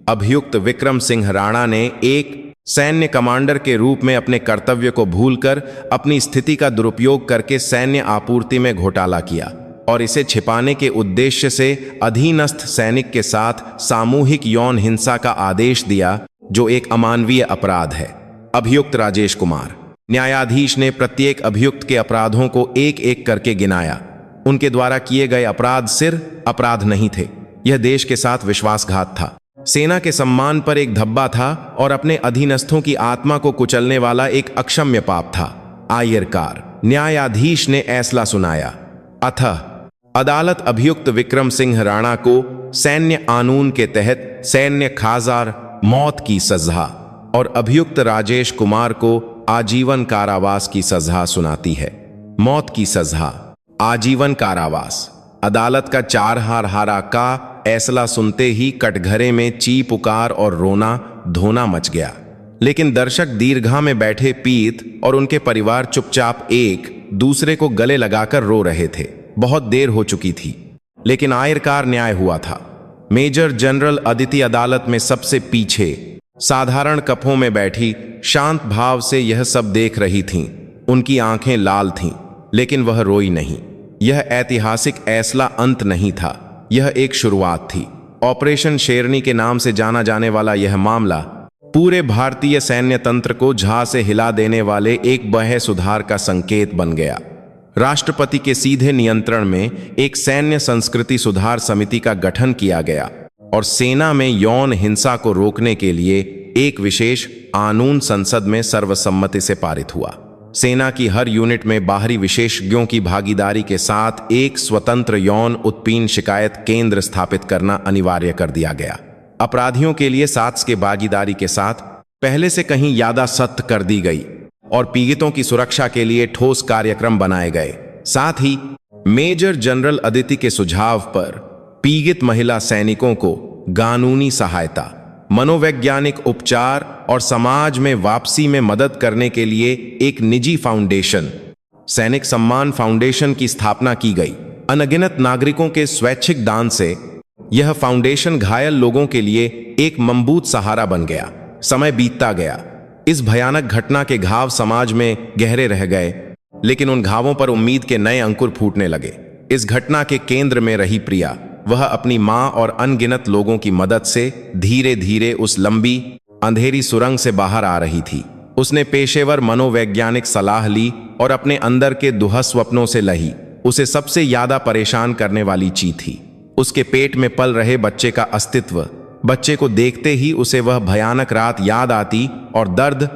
अभियुक्त विक्रम सिंह राणा ने एक सैन्य कमांडर के रूप में अपने कर्तव्य को भूलकर अपनी स्थिति का दुरुपयोग करके सैन्य आपूर्ति में घोटाला किया और इसे छिपाने के उद्देश्य से अधीनस्थ सैनिक के साथ सामूहिक यौन हिंसा का आदेश दिया, जो एक अमानवीय अपराध है। अभियुक्त राजेश कुमार, न्यायाधीश ने प्रत्येक अभियुक्त के अपराधों को एक एक करके गिनाया। उनके द्वारा किए गए अपराध सिर्फ अपराध नहीं थे, यह देश के साथ विश्वासघात था, सेना के सम्मान पर एक धब्बा था और अपने अधीनस्थों की आत्मा को कुचलने वाला एक अक्षम्य पाप था। आयरकार, न्यायाधीश ने फैसला सुनाया। अतः अदालत अभियुक्त विक्रम सिंह राणा को सैन्य कानून के तहत सैन्य खाजार मौत की सजा और अभियुक्त राजेश कुमार को आजीवन कारावास की सजा सुनाती है। मौत की सजा, आजीवन कारावास। अदालत का चार हारा का फैसला सुनते ही कटघरे में ची पुकार और रोना धोना मच गया। लेकिन दर्शक दीर्घा में बैठे पीत और उनके परिवार चुपचाप एक दूसरे को गले लगाकर रो रहे थे। बहुत देर हो चुकी थी, लेकिन आयरकार न्याय हुआ था। मेजर जनरल अदिति अदालत में सबसे पीछे साधारण कफों में बैठी शांत भाव से यह सब देख रही थीं। उनकी आंखें लाल थीं, लेकिन वह रोई नहीं। यह ऐतिहासिक फैसला अंत नहीं था, यह एक शुरुआत थी। ऑपरेशन शेरनी के नाम से जाना जाने वाला यह मामला पूरे भारतीय सैन्य तंत्र को झां से हिला देने वाले एक बड़े सुधार का संकेत बन गया। राष्ट्रपति के सीधे नियंत्रण में एक सैन्य संस्कृति सुधार समिति का गठन किया गया और सेना में यौन हिंसा को रोकने के लिए एक विशेष कानून संसद में सर्वसम्मति से पारित हुआ। सेना की हर यूनिट में बाहरी विशेषज्ञों की भागीदारी के साथ एक स्वतंत्र यौन उत्पीड़न शिकायत केंद्र स्थापित करना अनिवार्य कर दिया गया। अपराधियों के लिए साथ के भागीदारी के साथ पहले से कहीं ज्यादा सख्त कर दी गई और पीड़ितों की सुरक्षा के लिए ठोस कार्यक्रम बनाए गए। साथ ही मेजर जनरल अदिति के सुझाव पर पीड़ित महिला सैनिकों को कानूनी सहायता, मनोवैज्ञानिक उपचार और समाज में वापसी में मदद करने के लिए एक निजी फाउंडेशन, सैनिक सम्मान फाउंडेशन की स्थापना की गई। अनगिनत नागरिकों के स्वैच्छिक दान से यह फाउंडेशन घायल लोगों के लिए एक मजबूत सहारा बन गया। समय बीतता गया, इस भयानक घटना के घाव समाज में गहरे रह गए, लेकिन उन घावों पर उम्मीद के नए अंकुर फूटने लगे। इस घटना के केंद्र में रही प्रिया। वह अपनी मां और अनगिनत लोगों की मदद से धीरे धीरे उस लंबी अंधेरी सुरंग से बाहर आ रही थी। उसने पेशेवर मनोवैज्ञानिक सलाह ली और अपने अंदर के दुहा स्वप्नों से लही। उसे सबसे ज्यादा परेशान करने वाली चीज थी उसके पेट में पल रहे बच्चे का अस्तित्व। बच्चे को देखते ही उसे वह भयानक रात याद आती और दर्द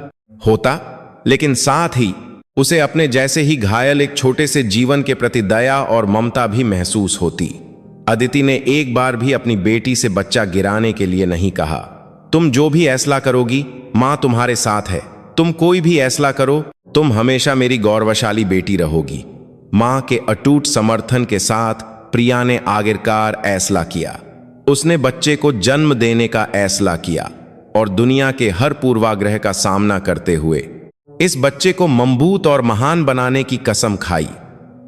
होता, लेकिन साथ ही उसे अपने जैसे ही घायल एक छोटे से जीवन के प्रति दया और ममता भी महसूस होती। अदिति ने एक बार भी अपनी बेटी से बच्चा गिराने के लिए नहीं कहा। तुम जो भी फैसला करोगी, मां तुम्हारे साथ है। तुम कोई भी फैसला करो, तुम हमेशा मेरी गौरवशाली बेटी रहोगी। मां के अटूट समर्थन के साथ प्रिया ने आखिरकार फैसला किया। उसने बच्चे को जन्म देने का फैसला किया और दुनिया के हर पूर्वाग्रह का सामना करते हुए इस बच्चे को मजबूत और महान बनाने की कसम खाई।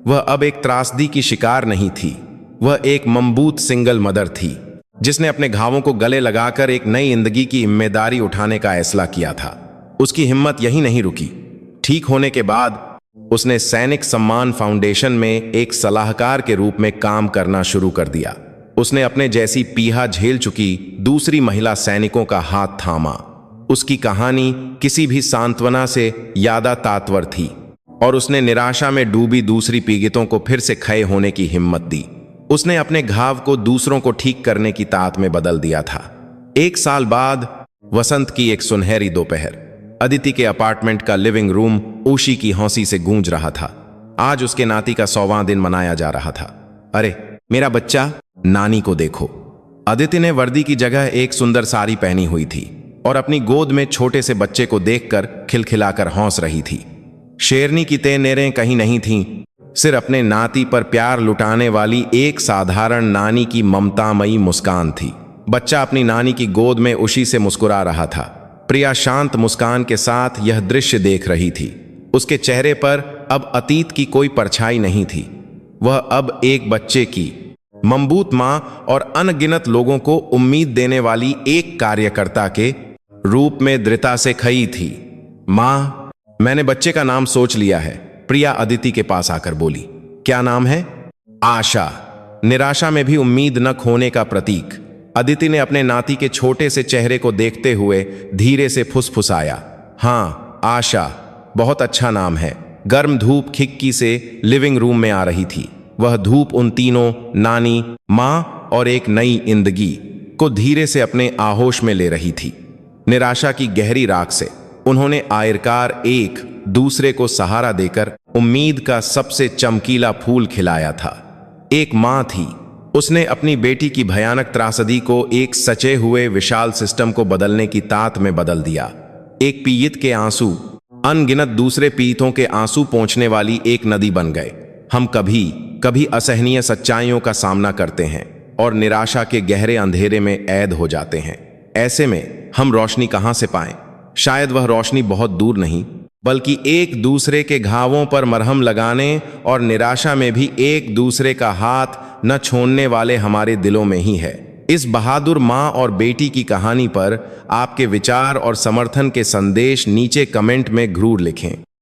वह अब एक त्रासदी की शिकार नहीं थी, वह एक मजबूत सिंगल मदर थी जिसने अपने घावों को गले लगाकर एक नई जिंदगी की जिम्मेदारी उठाने का फैसला किया था। उसकी हिम्मत यहीं नहीं रुकी। ठीक होने के बाद उसने सैनिक सम्मान फाउंडेशन में एक सलाहकार के रूप में काम करना शुरू कर दिया। उसने अपने जैसी पीड़ा झेल चुकी दूसरी महिला सैनिकों का हाथ थामा। उसकी कहानी किसी भी सांत्वना से ज्यादा तात्वर थी और उसने निराशा में डूबी दूसरी पीड़ितों को फिर से खड़े होने की हिम्मत दी। उसने अपने घाव को दूसरों को ठीक करने की तात में बदल दिया था। 1 साल बाद वसंत की एक सुनहरी दोपहर अदिति के अपार्टमेंट का लिविंग रूम ऊशी की हंसी से गूंज रहा था। आज उसके नाती का 100वां दिन मनाया जा रहा था। अरे मेरा बच्चा, नानी को देखो। अदिति ने वर्दी की जगह एक सुंदर साड़ी पहनी हुई थी और अपनी गोद में छोटे से बच्चे को देखकर खिलखिलाकर हंस रही थी। शेरनी की तेनेरें कहीं नहीं थीं, सिर्फ अपने नाती पर प्यार लुटाने वाली एक साधारण नानी की ममतामयी मुस्कान थी। बच्चा अपनी नानी की गोद में उसी से मुस्कुरा रहा था। प्रिया शांत मुस्कान के साथ यह दृश्य देख रही थी। उसके चेहरे पर अब अतीत की कोई परछाई नहीं थी। वह अब एक बच्चे की मजबूत मां और अनगिनत लोगों को उम्मीद देने वाली एक कार्यकर्ता के रूप में दृढ़ता से खड़ी थी। मां, मैंने बच्चे का नाम सोच लिया है, प्रिया अदिति के पास आकर बोली। क्या नाम है? आशा। निराशा में भी उम्मीद न खोने का प्रतीक। अदिति ने अपने नाती के छोटे से चेहरे को देखते हुए धीरे से फुसफुसाया। हाँ, आशा, बहुत अच्छा नाम है। गर्म धूप खिड़की से लिविंग रूम में आ रही थी। वह धूप उन तीनों, नानी, मां और एक नई जिंदगी को धीरे से अपने आहोश में ले रही थी। निराशा की गहरी राख से उन्होंने आखिरकार एक दूसरे को सहारा देकर उम्मीद का सबसे चमकीला फूल खिलाया था। एक मां थी, उसने अपनी बेटी की भयानक त्रासदी को एक सचे हुए विशाल सिस्टम को बदलने की तात में बदल दिया। एक पीड़ित के आंसू अनगिनत दूसरे पीड़ितों के आंसू पोंछने वाली एक नदी बन गए। हम कभी कभी असहनीय सच्चाइयों का सामना करते हैं और निराशा के गहरे अंधेरे में ऐद हो जाते हैं। ऐसे में हम रोशनी कहां से पाएं? शायद वह रोशनी बहुत दूर नहीं, बल्कि एक दूसरे के घावों पर मरहम लगाने और निराशा में भी एक दूसरे का हाथ न छोड़ने वाले हमारे दिलों में ही है। इस बहादुर माँ और बेटी की कहानी पर आपके विचार और समर्थन के संदेश नीचे कमेंट में जरूर लिखें।